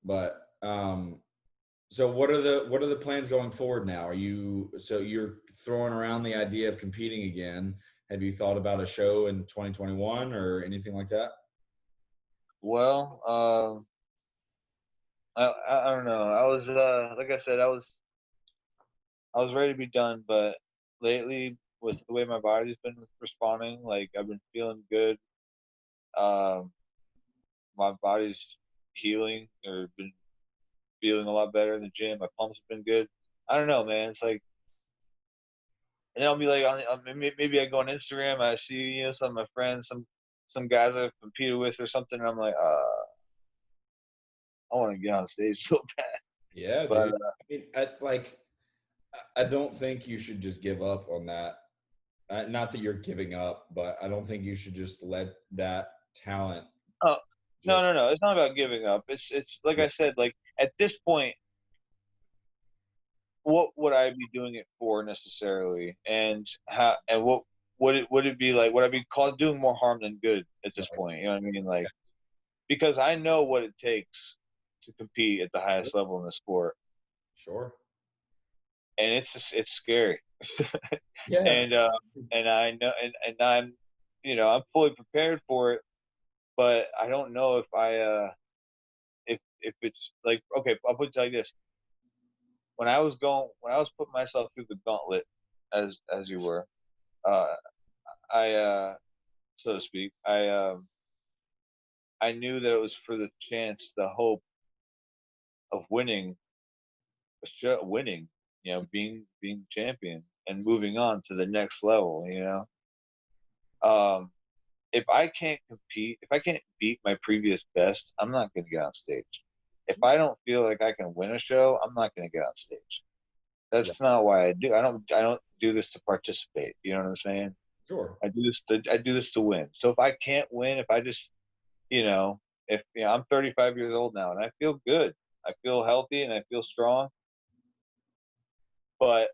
But so what are the plans going forward now? You're throwing around the idea of competing again. Have you thought about a show in 2021 or anything like that? Well, I don't know. I was like I said, I was ready to be done, but lately with the way my body's been responding, like I've been feeling good. Um, my body's healing or been feeling a lot better in the gym. My pumps have been good. I don't know, man. It's like And then I'll be like, maybe I go on Instagram, I see, you know, some of my friends, some guys I've competed with or something, and I'm like, I want to get on stage so bad. Yeah, But dude. I mean, I don't think you should just give up on that. Not that you're giving up, but I don't think you should just let that talent oh, no, just. no, no, it's not about giving up. It's like I said, like at this point, what would I be doing it for necessarily, and how, and what would it be like? Would I be called doing more harm than good at this Right. point? You know what I mean? Like, because I know what it takes to compete at the highest level in the sport, Sure. and it's scary. Yeah. and and I know, and I'm, you know, I'm fully prepared for it, but I don't know if if it's like, okay, I'll put it like this: when I was putting myself through the gauntlet, as you were, uh, I so to speak, I knew that it was for the chance, the hope of winning a show, winning, you know, being champion and moving on to the next level. You know, um, if I can't compete, if I can't beat my previous best, I'm not going to get on stage. If I don't feel like I can win a show, I'm not going to get on stage. Right. That's not why I do. I don't do this to participate. You know what I'm saying? Sure. I do this to win. So if I can't win, if I just, you know, if, you know, I'm 35 years old now and I feel good, I feel healthy and I feel strong, but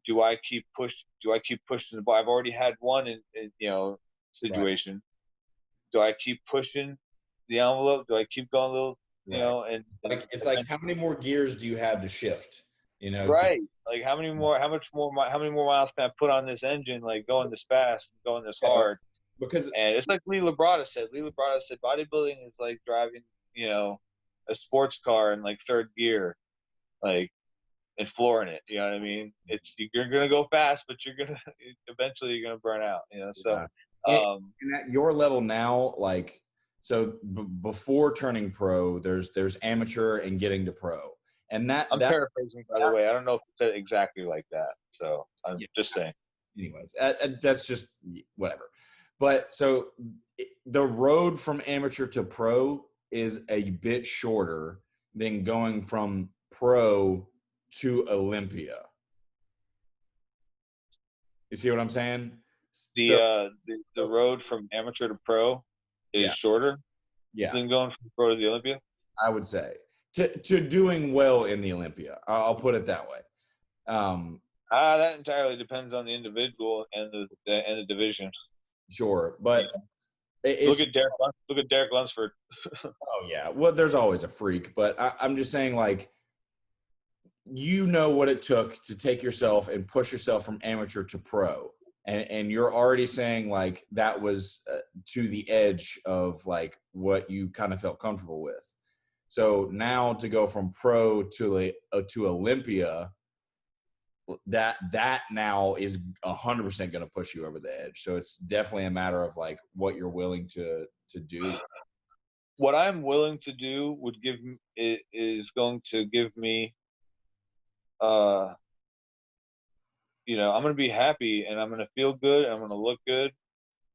do I keep push? Do I keep pushing the ball? I've already had one in you know, Right. situation. Do I keep pushing the envelope? Do I keep going a little, you Right. know, and Like it's like how many more gears do you have to shift? To right? Like how many more miles can I put on this engine? Like going this fast, going this yeah, hard. because And it's like Lee Labrada said. Lee Labrada said bodybuilding is like driving, you know, a sports car in like third gear, like, and flooring it. You know what I mean? It's, you're gonna go fast, but you're gonna eventually you're gonna burn out. You know, so yeah. And, and at your level now, like so before turning pro, there's amateur and getting to pro, and I'm that paraphrasing, by the way. I don't know if it's said exactly like that. So I'm yeah. just saying. Anyways, that's just whatever. But so the road from amateur to pro is a bit shorter than going from pro to Olympia. You see what I'm saying? So The road from amateur to pro is yeah, shorter yeah, than going from pro to the Olympia. I would say to doing well in the Olympia. I'll put it that way. Um, That entirely depends on the individual and the division. sure, You but know? it's Look at Derek Lunsford. oh yeah. Well, there's always a freak, but I'm just saying like you know what it took to take yourself and push yourself from amateur to pro, and you're already saying like that was to the edge of like what you kind of felt comfortable with. So now to go from pro to Olympia, that now is 100% going to push you over the edge. So it's definitely a matter of like what you're willing to do. What I'm willing to do would is going to give me, uh, you know, I'm going to be happy and I'm going to feel good and I'm going to look good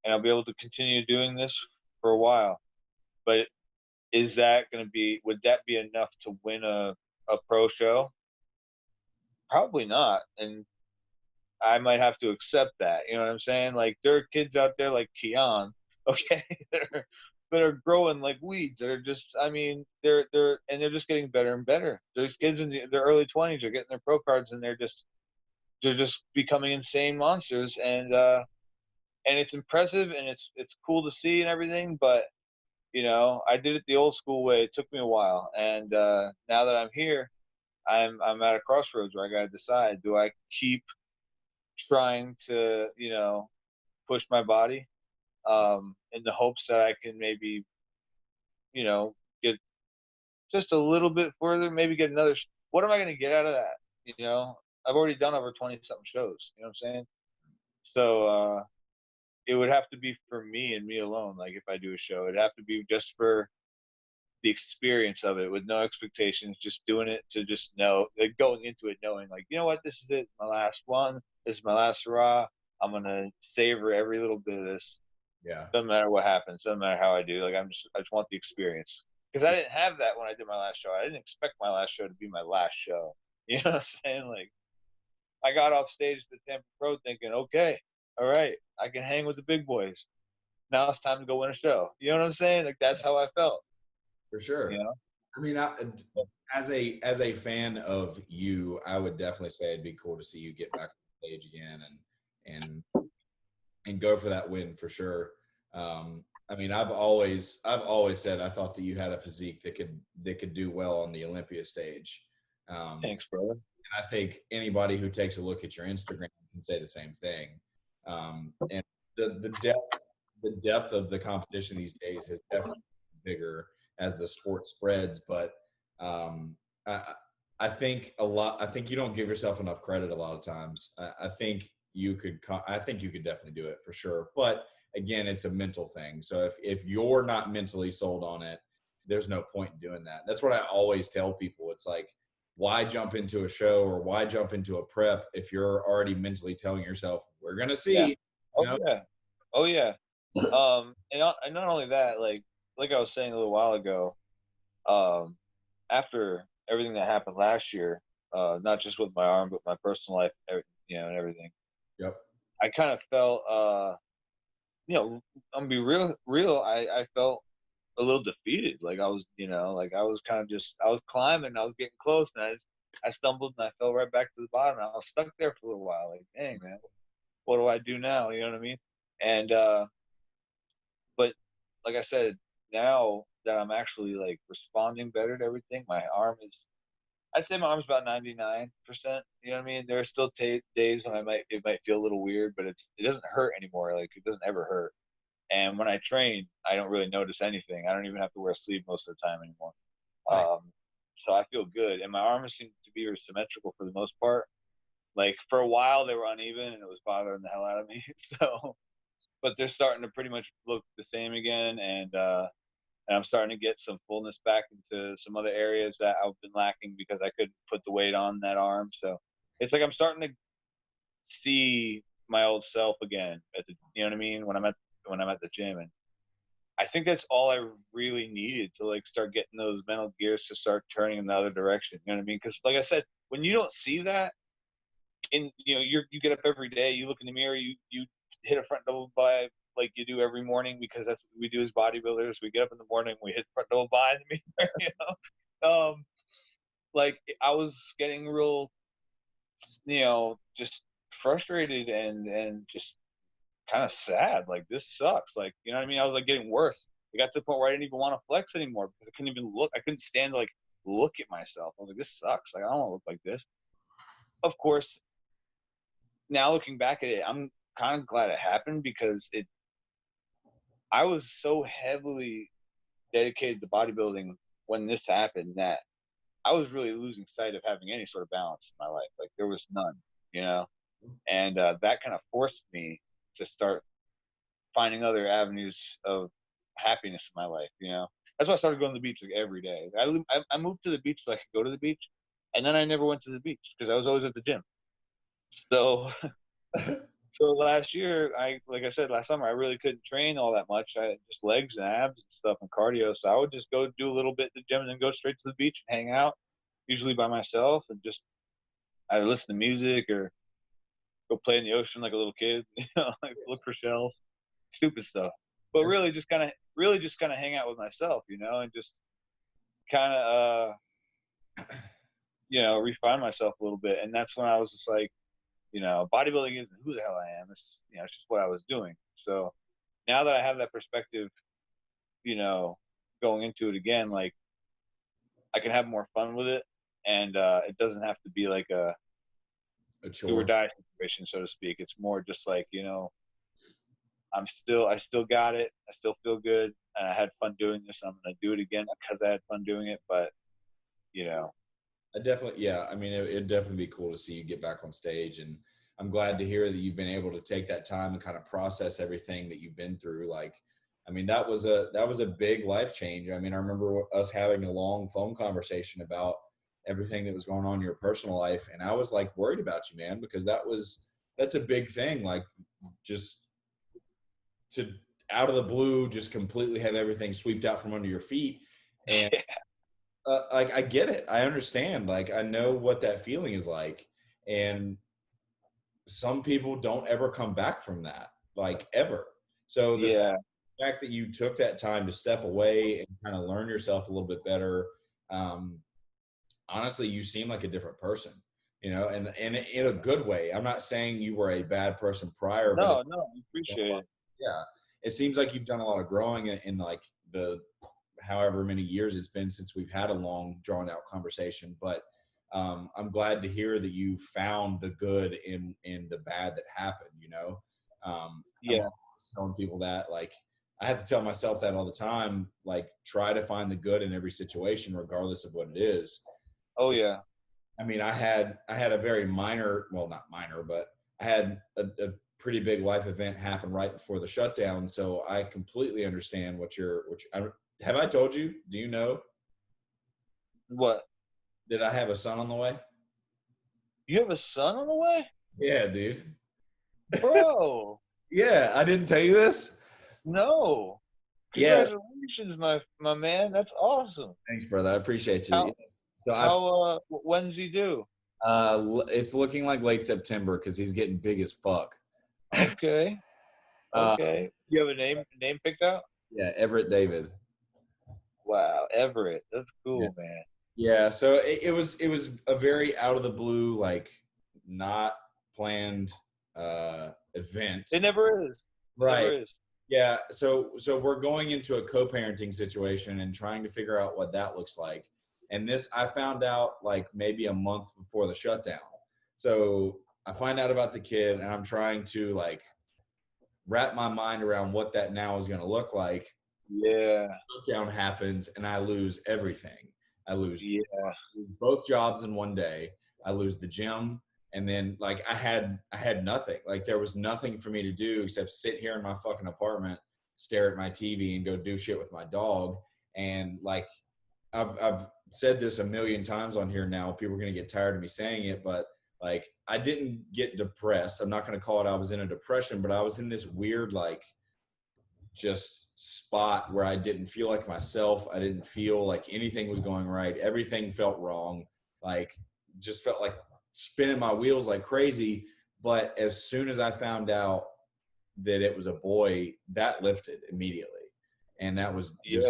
and I'll be able to continue doing this for a while. But is that going to be? Would that be enough to win a pro show? Probably not. And I might have to accept that. You know what I'm saying? Like there are kids out there like Keon, okay, that are growing like weeds. That are just, I mean, they're just getting better and better. There's kids in their early 20s are getting their pro cards and they're just becoming insane monsters. And it's impressive and it's cool to see and everything. But you know, I did it the old school way. It took me a while, and now that I'm here, I'm at a crossroads where I got to decide: do I keep trying to, you know, push my body in the hopes that I can maybe, you know, get just a little bit further, maybe get another. What am I going to get out of that? You know, I've already done over 20 something shows. You know what I'm saying? So it would have to be for me and me alone. Like if I do a show, it'd have to be just for the experience of it with no expectations, just doing it to just know, like going into it knowing like, you know what, this is it, my last one, this is my last hurrah. I'm gonna savor every little bit of this. Yeah. Doesn't matter what happens, doesn't matter how I do. Like I just want the experience. Because I didn't have that when I did my last show. I didn't expect my last show to be my last show. You know what I'm saying? Like I got off stage at the Tampa Pro thinking, okay, all right, I can hang with the big boys. Now it's time to go win a show. You know what I'm saying? Like that's how I felt. For sure. You know? I mean, as a fan of you, I would definitely say it'd be cool to see you get back on stage again and go for that win for sure. I mean, I've always said I thought that you had a physique that could do well on the Olympia stage. Thanks, brother. And I think anybody who takes a look at your Instagram can say the same thing. And the depth of the competition these days has definitely been bigger as the sport spreads. But I think you don't give yourself enough credit a lot of times. I think you could definitely do it for sure. But again, it's a mental thing. So if you're not mentally sold on it, there's no point in doing that. That's what I always tell people. It's like, why jump into a show or why jump into a prep if you're already mentally telling yourself, we're going to see. Yeah. Oh, you know? yeah. Oh, yeah. And not only that, like I was saying a little while ago, after everything that happened last year, not just with my arm, but my personal life, you know, and everything. Yep. I kind of felt, you know, I'm gonna be real. I felt a little defeated. Like I was, you know, like I was kind of I was climbing, I was getting close, and I stumbled and I fell right back to the bottom. I was stuck there for a little while. Like, dang, man, what do I do now? You know what I mean? And, but like I said, now that I'm actually like responding better to everything, I'd say my arm's about 99%. You know what I mean? There are still days when it might feel a little weird, but it doesn't hurt anymore. Like it doesn't ever hurt. And when I train, I don't really notice anything. I don't even have to wear a sleeve most of the time anymore. Nice. So I feel good, and my arms seem to be symmetrical for the most part. Like for a while they were uneven, and it was bothering the hell out of me. So, but they're starting to pretty much look the same again, and I'm starting to get some fullness back into some other areas that I've been lacking because I couldn't put the weight on that arm. So it's like I'm starting to see my old self again you know what I mean, when I'm at the gym. And I think that's all I really needed to like start getting those mental gears to start turning in the other direction. You know what I mean? Because like I said, when you don't see that, you know, you get up every day, you look in the mirror, you hit a front double by like you do every morning, because that's what we do as bodybuilders. We get up in the morning, we hit front double by in the mirror. You know, like I was getting real, you know, just frustrated and just kind of sad. Like this sucks. Like, you know what I mean? I was like getting worse. It got to the point where I didn't even want to flex anymore because I couldn't even look. I couldn't stand to like look at myself. I was like, this sucks. Like I don't want to look like this. Of course, now looking back at it, I'm kind of glad it happened because I was so heavily dedicated to bodybuilding when this happened that I was really losing sight of having any sort of balance in my life. Like there was none, you know, and that kind of forced me to start finding other avenues of happiness in my life. You know, that's why I started going to the beach like every day. I moved to the beach so I could go to the beach, and then I never went to the beach because I was always at the gym. So so last year, like I said, last summer, I really couldn't train all that much. I had just legs and abs and stuff and cardio. So I would just go do a little bit at the gym and then go straight to the beach and hang out, usually by myself, and just either listen to music or go play in the ocean like a little kid, you know, like look for shells, stupid stuff. But really just kind of hang out with myself, you know, and just kind of, you know, refine myself a little bit. And that's when I was just like, you know, bodybuilding isn't who the hell I am. It's, you know, it's just what I was doing. So now that I have that perspective, you know, going into it again, like I can have more fun with it, and it doesn't have to be like a chore. do or die situation, so to speak. It's more just like, you know, I still got it. I still feel good, and I had fun doing this. I'm gonna do it again because I had fun doing it. But you know, I mean, it'd definitely be cool to see you get back on stage, and I'm glad to hear that you've been able to take that time and kind of process everything that you've been through. Like, I mean, that was a big life change. I mean, I remember us having a long phone conversation about everything that was going on in your personal life. And I was like worried about you, man, because that's a big thing. Like just to out of the blue, just completely have everything swept out from under your feet. And like, I get it. I understand. Like, I know what that feeling is like. And some people don't ever come back from that, like ever. So the fact that you took that time to step away and kind of learn yourself a little bit better, honestly, you seem like a different person, you know, and in a good way. I'm not saying you were a bad person prior, but no, I appreciate it. Yeah, it seems like you've done a lot of growing in like the however many years it's been since we've had a long, drawn out conversation. But I'm glad to hear that you found the good in the bad that happened. You know, I'm always telling people that, like, I have to tell myself that all the time. Like, try to find the good in every situation, regardless of what it is. Oh yeah. I mean, I had a very minor, well, not minor, but I had a pretty big life event happen right before the shutdown. So I completely understand have I told you? Do you know? What? Did I have a son on the way? You have a son on the way? Yeah, dude. Bro. Yeah, I didn't tell you this? No. Congratulations, my man. That's awesome. Thanks, brother. I appreciate you. So when's he due? It's looking like late September because he's getting big as fuck. Okay. Okay. You have a name picked out? Yeah, Everett David. Wow, Everett. That's cool, man. Yeah, so it was a very out of the blue, like, not planned event. It never is. Right. Never is. Yeah, so we're going into a co-parenting situation and trying to figure out what that looks like. And this I found out like maybe a month before the shutdown. So I find out about the kid and I'm trying to like wrap my mind around what that now is going to look like. Yeah. Shutdown happens and I lose everything. I lose both jobs in one day. I lose the gym. And then like I had nothing. Like there was nothing for me to do except sit here in my fucking apartment, stare at my TV and go do shit with my dog. And like I've said this a million times on here now. People are going to get tired of me saying it, but like I didn't get depressed. I'm not going to call it I was in a depression, but I was in this weird like just spot where I didn't feel like myself. I didn't feel like anything was going right. Everything felt wrong. Like just felt like spinning my wheels like crazy. But as soon as I found out that it was a boy, that lifted immediately. And that was just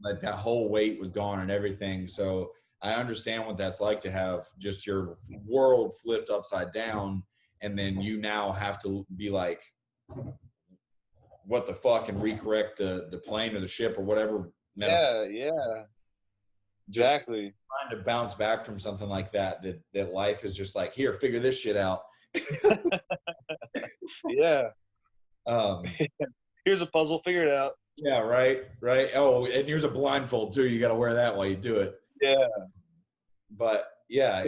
like that whole weight was gone and everything. So I understand what that's like to have just your world flipped upside down. And then you now have to be like, what the fuck, and recorrect the plane or the ship or whatever. Exactly. Trying to bounce back from something like that life is just like, here, figure this shit out. Yeah. Here's a puzzle, figure it out. Yeah, right. Oh, and here's a blindfold too. You got to wear that while you do it. Yeah. But yeah,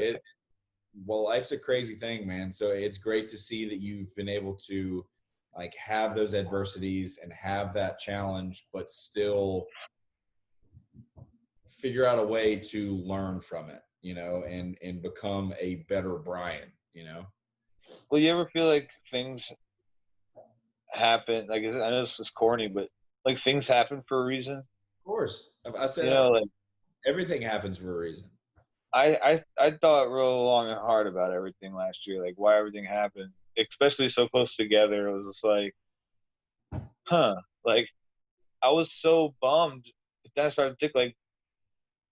well, life's a crazy thing, man. So it's great to see that you've been able to like have those adversities and have that challenge, but still figure out a way to learn from it, you know, and become a better Brian, you know? Well, you ever feel like things happen? Like, I know this is corny, but like things happen for a reason. Of course. I said, you know, like everything happens for a reason. I thought real long and hard about everything last year, like why everything happened, especially so close together. It was just like, like I was so bummed. But then I started to think like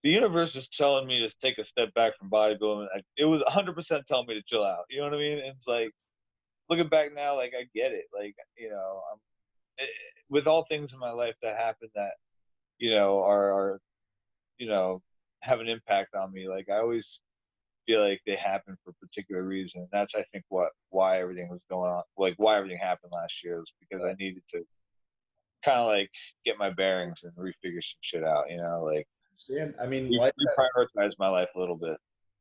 the universe was telling me to take a step back from bodybuilding. It was 100% telling me to chill out. You know what I mean? And it's like looking back now, like I get it. Like, you know, with all things in my life that happen that, you know, are you know, have an impact on me. Like I always feel like they happen for a particular reason. That's I think why everything was going on, like why everything happened last year was because I needed to kind of like get my bearings and refigure some shit out, you know, like I mean, reprioritize my life a little bit.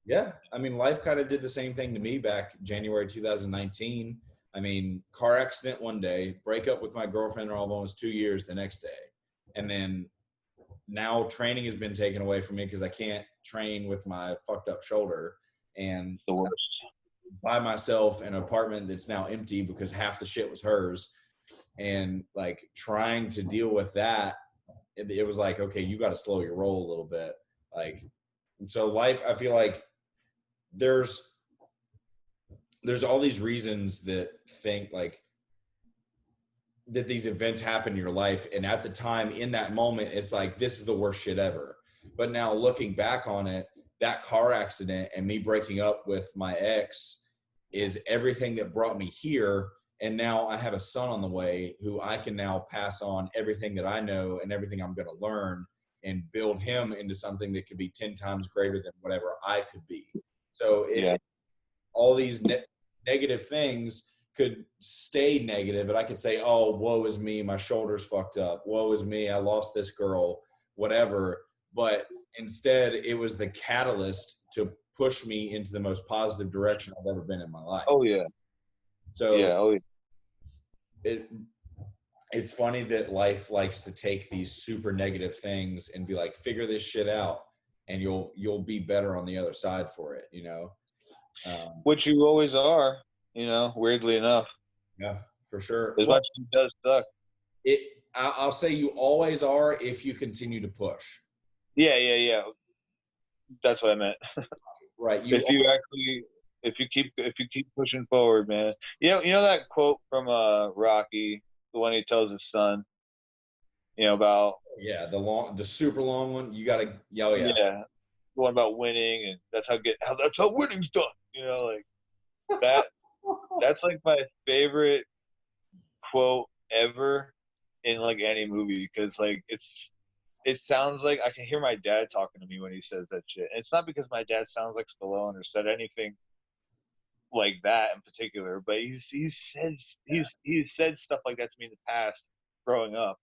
Yeah. I mean, life kind of did the same thing to me back January 2019. I mean, car accident one day, break up with my girlfriend of almost 2 years the next day. And then now training has been taken away from me because I can't train with my fucked up shoulder. And The worst. by myself in an apartment that's now empty because half the shit was hers. And like trying to deal with that, it was like, okay, you got to slow your roll a little bit. Like, and so life, I feel like there's all these reasons that think like that these events happen in your life. And at the time, in that moment, it's like, this is the worst shit ever. But now looking back on it, that car accident and me breaking up with my ex is everything that brought me here. And now I have a son on the way who I can now pass on everything that I know and everything I'm going to learn and build him into something that could be 10 times greater than whatever I could be. So all these negative things could stay negative, and I could say, oh, woe is me, my shoulder's fucked up. Woe is me, I lost this girl, whatever. But instead, it was the catalyst to push me into the most positive direction I've ever been in my life. Oh, yeah. So yeah. Oh, yeah. It's funny that life likes to take these super negative things and be like, figure this shit out, and you'll be better on the other side for it, you know? Which you always are, you know, weirdly enough. Yeah, for sure. As much as it does suck. I'll say you always are if you continue to push. Yeah. That's what I meant. Right. If you keep pushing forward, man. You know that quote from Rocky, the one he tells his son, you know, about the super long one. You gotta yell, yeah, the one about winning, and that's how winning's done. You know, like that. That's like my favorite quote ever in like any movie, because like it sounds like I can hear my dad talking to me when he says that shit. And it's not because my dad sounds like Stallone or said anything like that in particular, but he's said stuff like that to me in the past growing up,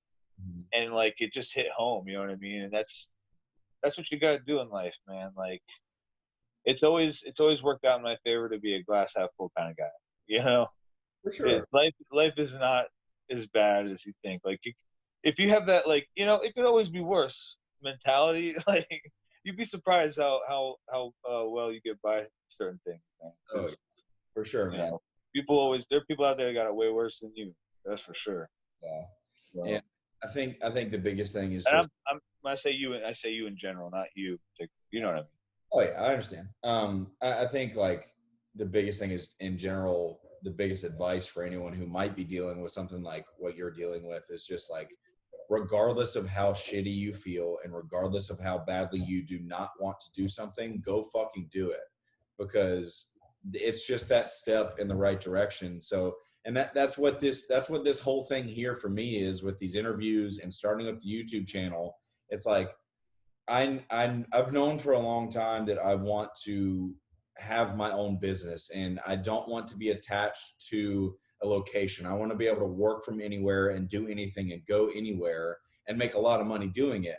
and like it just hit home. You know what I mean? And that's what you got to do in life, man. Like it's always worked out in my favor to be a glass half full kind of guy. You know, for sure. Life is not as bad as you think. Like if you have that, like, you know, it could always be worse mentality. Like you'd be surprised how well you get by certain things, man. Oh, for sure, man. Know, there are people out there that got it way worse than you. That's for sure. Yeah. So, and I think the biggest thing is just. I say you in general, not you. You know what I mean? Oh yeah, I understand. I think like the biggest thing is in general, the biggest advice for anyone who might be dealing with something like what you're dealing with is just like, regardless of how shitty you feel and regardless of how badly you do not want to do something, go fucking do it, because it's just that step in the right direction. So, and that's what this whole thing here for me is with these interviews and starting up the YouTube channel. It's like, I've known for a long time that I want to have my own business, and I don't want to be attached to a location. I want to be able to work from anywhere and do anything and go anywhere and make a lot of money doing it.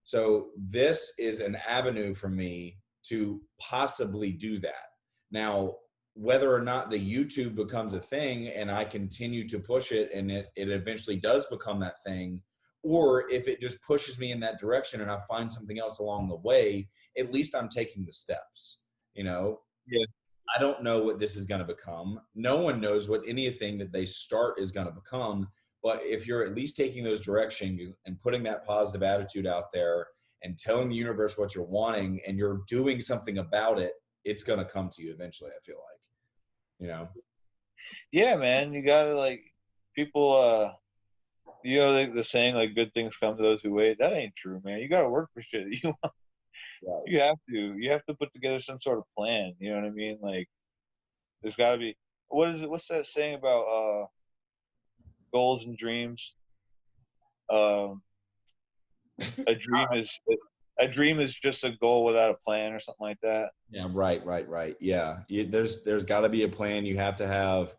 So this is an avenue for me to possibly do that. Now, whether or not the YouTube becomes a thing and I continue to push it and it eventually does become that thing, or if it just pushes me in that direction and I find something else along the way, at least I'm taking the steps, you know? Yeah. I don't know what this is going to become. No one knows what anything that they start is going to become. But if you're at least taking those directions and putting that positive attitude out there and telling the universe what you're wanting and you're doing something about it, it's going to come to you eventually, I feel like, you know? Yeah, man. You got to, like, people, you know, the saying, like, good things come to those who wait. That ain't true, man. You got to work for shit that you want. Right. You have to put together some sort of plan. You know what I mean? Like, there's got to be, what's that saying about goals and dreams? A dream is just a goal without a plan, or something like that. Yeah, right. Yeah, there's got to be a plan. You have to have,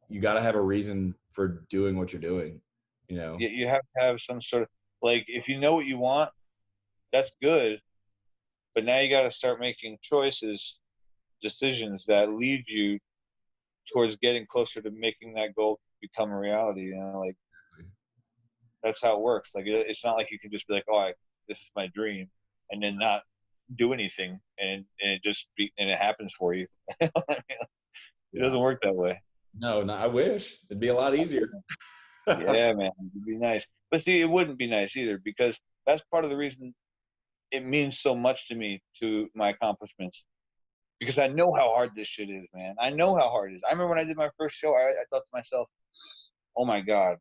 you got to have a reason for doing what you're doing. You know, you have to have some sort of, like, if you know what you want, that's good, but now you got to start making decisions that lead you towards getting closer to making that goal become a reality. You know, like that's how it works. Like it's not like you can just be like, oh, this is my dream, and then not do anything, and it happens for you. It doesn't work that way. No, I wish it'd be a lot easier. Yeah, man, it'd be nice. But see, it wouldn't be nice either, because that's part of the reason it means so much to me, to my accomplishments, because I know how hard this shit is, man. I know how hard it is. I remember when I did my first show, I thought to myself, oh my God,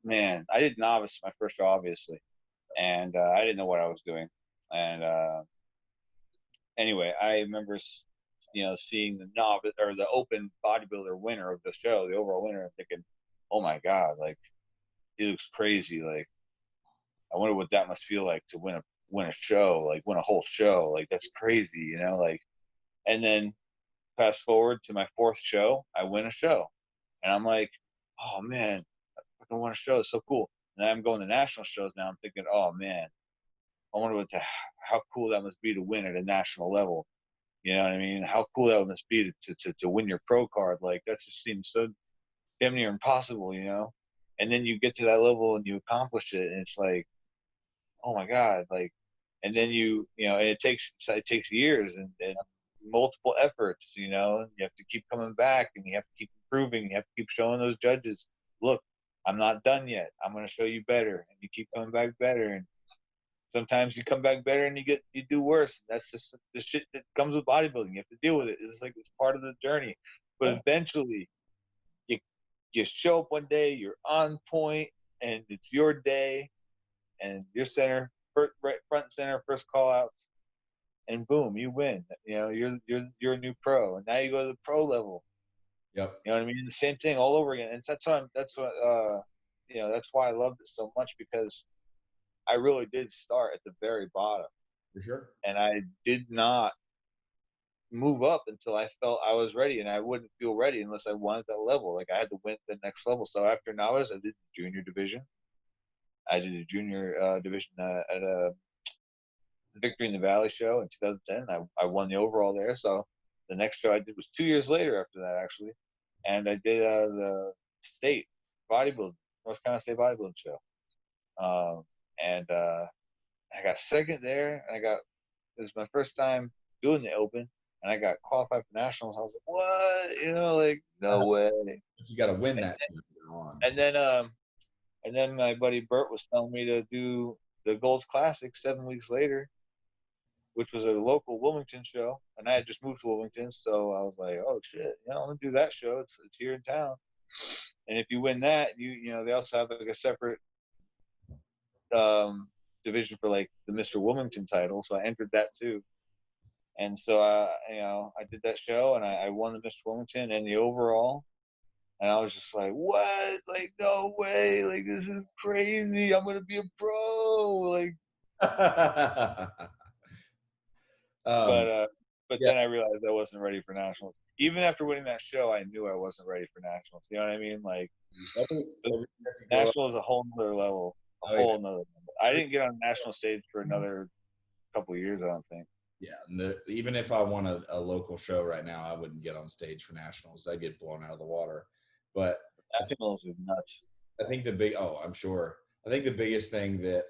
man, I did novice my first show, obviously. And I didn't know what I was doing. And anyway, I remember, seeing the novice or the open bodybuilder winner of the show, the overall winner, and thinking, oh my God, like, he looks crazy. Like, I wonder what that must feel like to win a show, like win a whole show. Like, that's crazy, like. And then fast forward to my fourth show, I win a show, and I'm like, oh man, I fucking won a show. It's so cool. And I'm going to national shows now. I'm thinking, oh man, I wonder how cool that must be to win at a national level. You know what I mean? How cool that must be to win your pro card. Like, that just seems so damn near impossible, And then you get to that level and you accomplish it, and it's like, oh my God, like, and then and it takes years and multiple efforts, and you have to keep coming back, and you have to keep improving, and you have to keep showing those judges, look, I'm not done yet. I'm going to show you better, and you keep coming back better, and sometimes you come back better and you do worse. That's just the shit that comes with bodybuilding. You have to deal with it. It's like, it's part of the journey. But eventually, you show up one day, you're on point, and it's your day, and you're front and center, first call outs, and boom, you win. You're a new pro, and now you go to the pro level. Yep. You know what I mean? The same thing all over again. And that's why I loved it so much, because I really did start at the very bottom. For sure. And I did not move up until I felt I was ready, and I wouldn't feel ready unless I won at that level. Like, I had to win at the next level. So after novice, I did the junior division. I did a junior division at a Victory in the Valley show in 2010. I won the overall there. So the next show I did was 2 years later after that, actually. And I did the state bodybuilding, North Carolina State bodybuilding show. And I got second there. And it was my first time doing the open, and I got qualified for nationals. I was like, what? Like, no way. But you got to win that. And then my buddy Bert was telling me to do the Gold's Classic 7 weeks later, which was a local Wilmington show, and I had just moved to Wilmington, so I was like, oh shit, I'm gonna do that show. It's here in town, and if you win that, they also have like a separate division for like the Mr. Wilmington title, so I entered that too. And so I did that show, and I won the Mr. Wilmington and the overall. And I was just like, what? Like, no way. Like, this is crazy. I'm going to be a pro. Like, but then I realized I wasn't ready for nationals. Even after winning that show, I knew I wasn't ready for nationals. You know what I mean? Like, national is a whole nother level. Whole nother level. I didn't get on the national stage for another couple of years, I don't think. Yeah, even if I won a local show right now, I wouldn't get on stage for nationals. I'd get blown out of the water. But nationals is nuts. I think I'm sure. I think the biggest thing that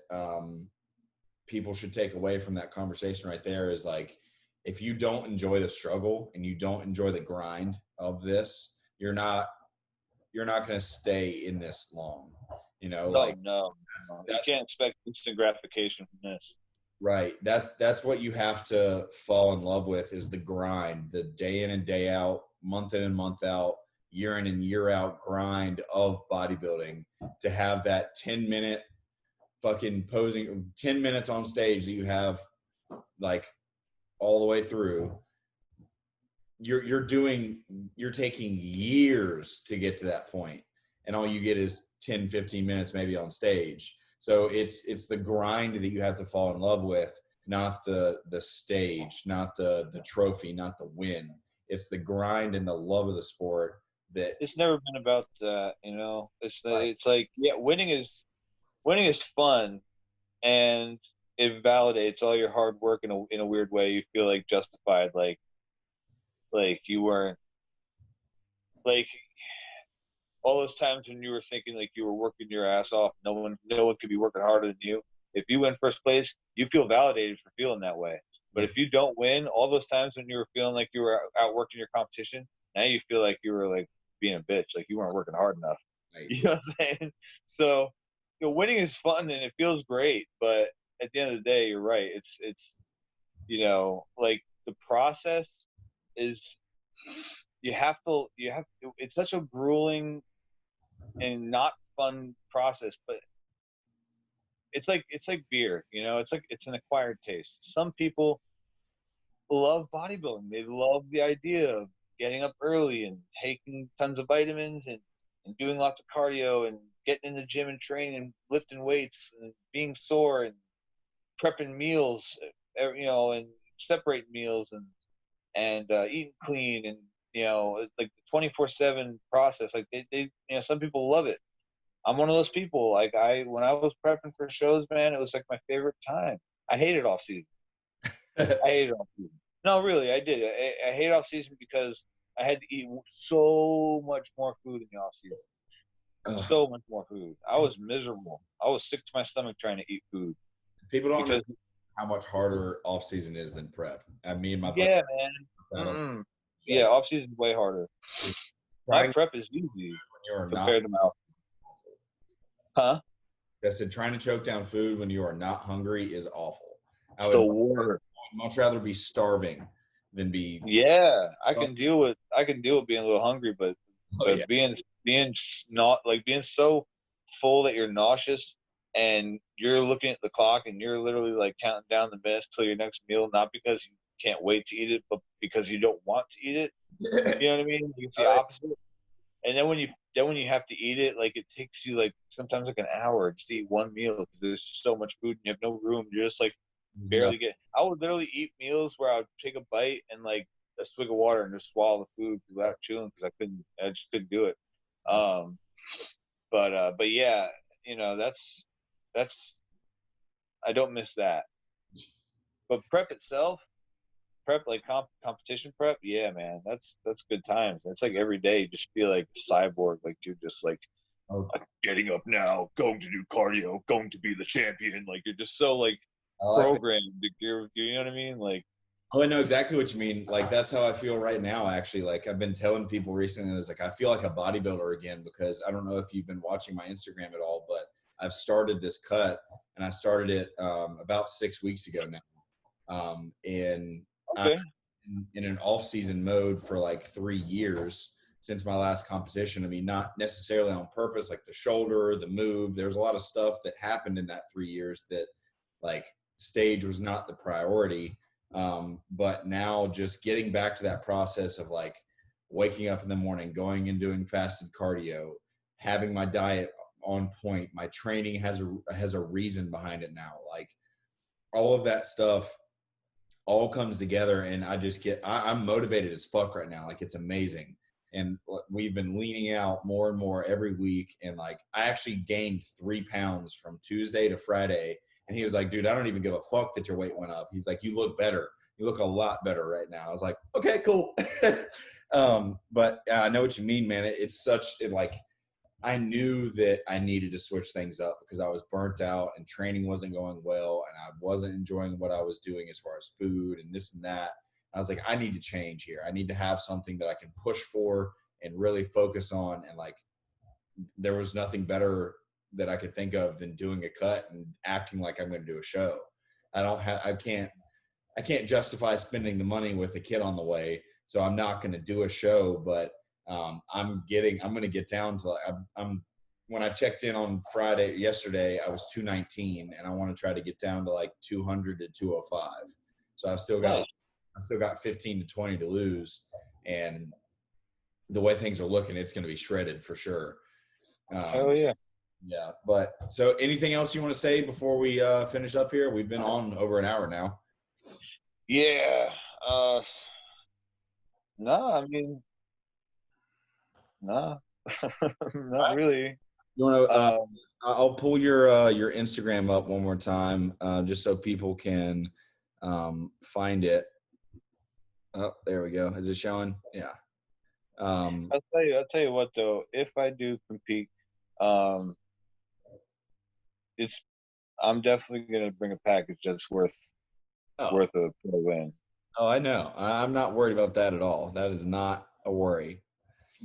people should take away from that conversation right there is, like, if you don't enjoy the struggle and you don't enjoy the grind of this, you're not going to stay in this long. No. You can't expect instant gratification from this. Right. That's what you have to fall in love with, is the grind, the day in and day out, month in and month out, year in and year out grind of bodybuilding, to have that 10-minute fucking posing, 10 minutes on stage that you have, like, all the way through. You're taking years to get to that point, and all you get is 10, 15 minutes maybe on stage. So it's the grind that you have to fall in love with, not the stage, not the trophy, not the win. It's the grind and the love of the sport. That it's never been about that, It's like, yeah, winning is fun, and it validates all your hard work in a weird way. You feel like justified, like you weren't like all those times when you were thinking like you were working your ass off, no one could be working harder than you. If you win first place, you feel validated for feeling that way. But if you don't win, all those times when you were feeling like you were outworking your competition, now you feel like you were like being a bitch, like you weren't working hard enough. Right. You know what I'm saying? So, winning is fun and it feels great, but at the end of the day, you're right. It's like the process is it's such a grueling and not fun process, but it's like beer, it's an acquired taste. Some people love bodybuilding. They love the idea of getting up early and taking tons of vitamins and doing lots of cardio and getting in the gym and training and lifting weights and being sore and prepping meals, and separating meals and eating clean and like the 24/7 process. Like they some people love it. I'm one of those people. Like when I was prepping for shows, man, it was like my favorite time. I hated off season. I hated off season. No, really, I did. I hate off season because I had to eat so much more food in the off season. So much more food. I was miserable. I was sick to my stomach trying to eat food. People don't know how much harder off season is than prep. Me and my buddy. Yeah, man. Yeah, off season is way harder. My prep is easy compared to my off season. Huh? I said trying to choke down food when you are not hungry is awful. I would much rather be starving than be. Yeah, I can deal with being a little hungry, but being not like being so full that you're nauseous and you're looking at the clock and you're literally like counting down the minutes till your next meal, not because you can't wait to eat it, but because you don't want to eat it. You know what I mean? It's the opposite. And then when you have to eat it, like it takes you like sometimes like an hour just to eat one meal because there's just so much food and you have no room. You're just like barely I would literally eat meals where I would take a bite and like a swig of water and just swallow the food without chewing because I just couldn't do it. But yeah, that's I don't miss that. But prep itself, like competition prep, yeah, man, that's good times. It's like every day you just feel like a cyborg, like you're just like getting up now, going to do cardio, going to be the champion. Like you're just so like programmed. You know what I mean? Like, I know exactly what you mean. Like that's how I feel right now. Actually, like I've been telling people recently, it's like I feel like a bodybuilder again because I don't know if you've been watching my Instagram at all, but I've started this cut and I started it about 6 weeks ago now, and okay. I'm in an off-season mode for like 3 years since my last competition. I mean, not necessarily on purpose, like the shoulder, the move. There's a lot of stuff that happened in that 3 years that like stage was not the priority. But now just getting back to that process of like waking up in the morning, going and doing fasted cardio, having my diet on point, my training has a reason behind it now. Like all of that stuff all comes together and I'm motivated as fuck right now. Like it's amazing. And we've been leaning out more and more every week. And like, I actually gained 3 pounds from Tuesday to Friday. And he was like, dude, I don't even give a fuck that your weight went up. He's like, you look better. You look a lot better right now. I was like, okay, cool. But I know what you mean, man. I knew that I needed to switch things up because I was burnt out and training wasn't going well and I wasn't enjoying what I was doing as far as food and this and that. I was like, I need to change here. I need to have something that I can push for and really focus on. And like, there was nothing better that I could think of than doing a cut and acting like I'm going to do a show. I can't justify spending the money with a kid on the way. So I'm not going to do a show, but I'm going to get down to when I checked in on yesterday, I was 219 and I want to try to get down to like 200 to 205. So I've still got 15 to 20 to lose. And the way things are looking, it's going to be shredded for sure. Oh yeah. Yeah. But so anything else you want to say before we finish up here? We've been on over an hour now. Yeah. No, I mean, no, not really. You want to? I'll pull your Instagram up one more time, just so people can find it. Oh, there we go. Is it showing? Yeah. I'll tell you what though. If I do compete, um, it's I'm definitely gonna bring a package that's Oh, worth a win. oh, I know. I'm not worried about that at all. That is not a worry.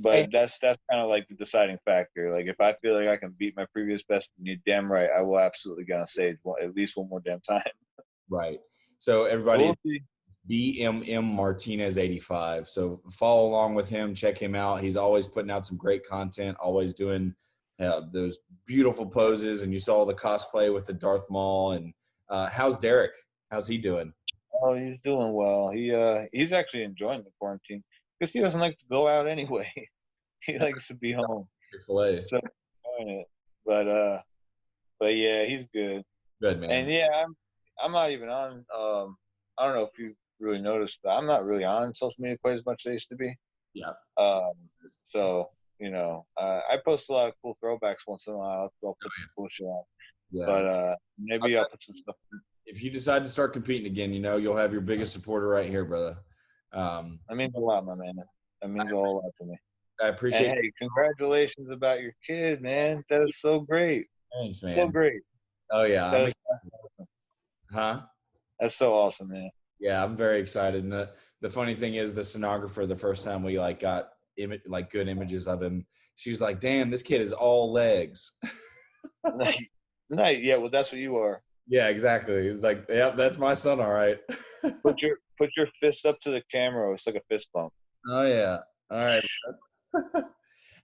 Hey, But that's kind of like the deciding factor. Like if I feel like I can beat my previous best, then you're damn right I will absolutely get on stage at least one more damn time. right. So So everybody, we'll see. BMM Martinez 85. So follow along with him. Check him out. He's always putting out some great content. Always doing those beautiful poses. And you saw the cosplay with the Darth Maul. And how's Derek? How's he doing? Oh, he's doing well. He's actually enjoying the quarantine because he doesn't like to go out anyway. He likes to be home. Chick-fil-A. So enjoying it. But yeah, he's good. Good, And man. yeah, I'm not even on. I don't know if you really noticed, but I'm not really on social media quite as much as I used to be. Yeah. Um, so I post a lot of cool throwbacks once in a while. I'll put some cool shit on. Yeah. But maybe I'll put some stuff. If you decide to start competing again, you'll have your biggest supporter right here, brother. That means a lot, my man. That means a whole lot to me. I And appreciate hey, congratulations about your kid, man. That is so great. Thanks, So man. great. Oh yeah. That is awesome. Huh? That's so awesome, man. Yeah, I'm very excited. And the funny thing is the sonographer, the first time we like got like good images of him, she was like, damn, this kid is all legs. Nice. Nice. Yeah, well that's what you are. Yeah, exactly. It's like, yep, that's my son, all right. Put your fist up to the camera. It's like a fist bump. Oh yeah. All right.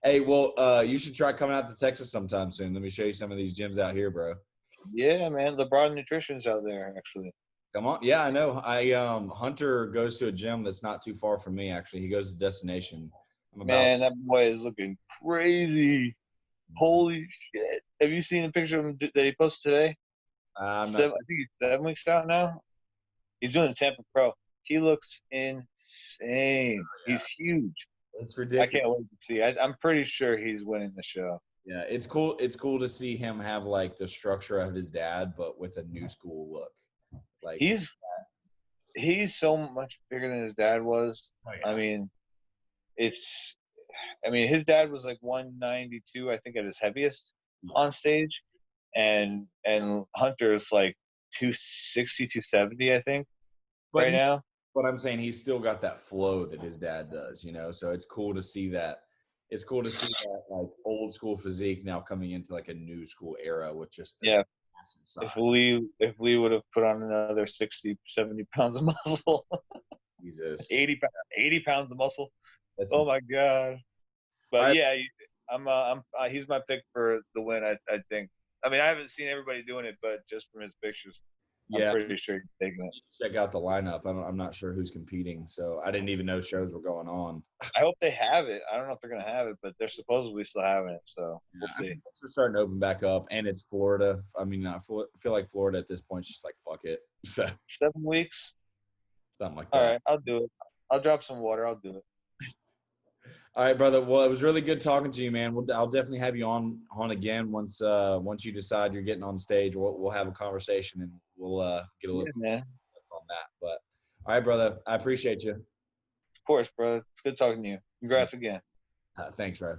Hey, well, you should try coming out to Texas sometime soon. Let me show you some of these gyms out here, bro. Yeah, man. LeBron Nutrition's out there actually. Come on. Yeah, I know. Hunter goes to a gym that's not too far from me, actually. He goes to Destination. I'm about Man, that boy is looking crazy. Holy shit! Have you seen the picture of him that he posted today? I'm not. I think he's 7 weeks out now. He's doing the Tampa Pro. He looks insane. Yeah, He's huge. it's I ridiculous. can't wait to see. I'm pretty sure he's winning the show. Yeah, it's cool. It's cool to see him have like the structure of his dad, but with a new school look. Like, He's so much bigger than his dad was. oh I yeah, mean, it's. I mean, his dad was like 192, I think, at his heaviest on stage, and Hunter's like 260, 270, I think, but right now. but I'm saying he's still got that flow that his dad does, So it's cool to see that. It's cool to see that like old school physique now coming into like a new school era with just the Yeah, massive size. if Lee would have put on another 60, 70 pounds of muscle, Jesus, 80 pounds of muscle. that's Oh insane. my god! But Right. yeah, he's my pick for the win. I think. I mean, I haven't seen everybody doing it, but just from his pictures, I'm Yeah, pretty sure he's taking it. check out the lineup. I'm not sure who's competing, so I didn't even know shows were going on. I hope they have it. I don't know if they're gonna have it, but they're supposedly still having it, so we'll I see. mean, things are starting to open back up, and it's Florida. I mean, feel like Florida at this point is just like fuck it, so 7 weeks. something like All that. right, I'll do it. I'll drop some water. I'll do it. All right, brother. Well, it was really good talking to you, man. I'll definitely have you on again once you decide you're getting on stage. We'll have a conversation and we'll get a little Man. on that. But all right, brother. I appreciate you. Of course, bro. It's good talking to you. Congrats again. Thanks, bro.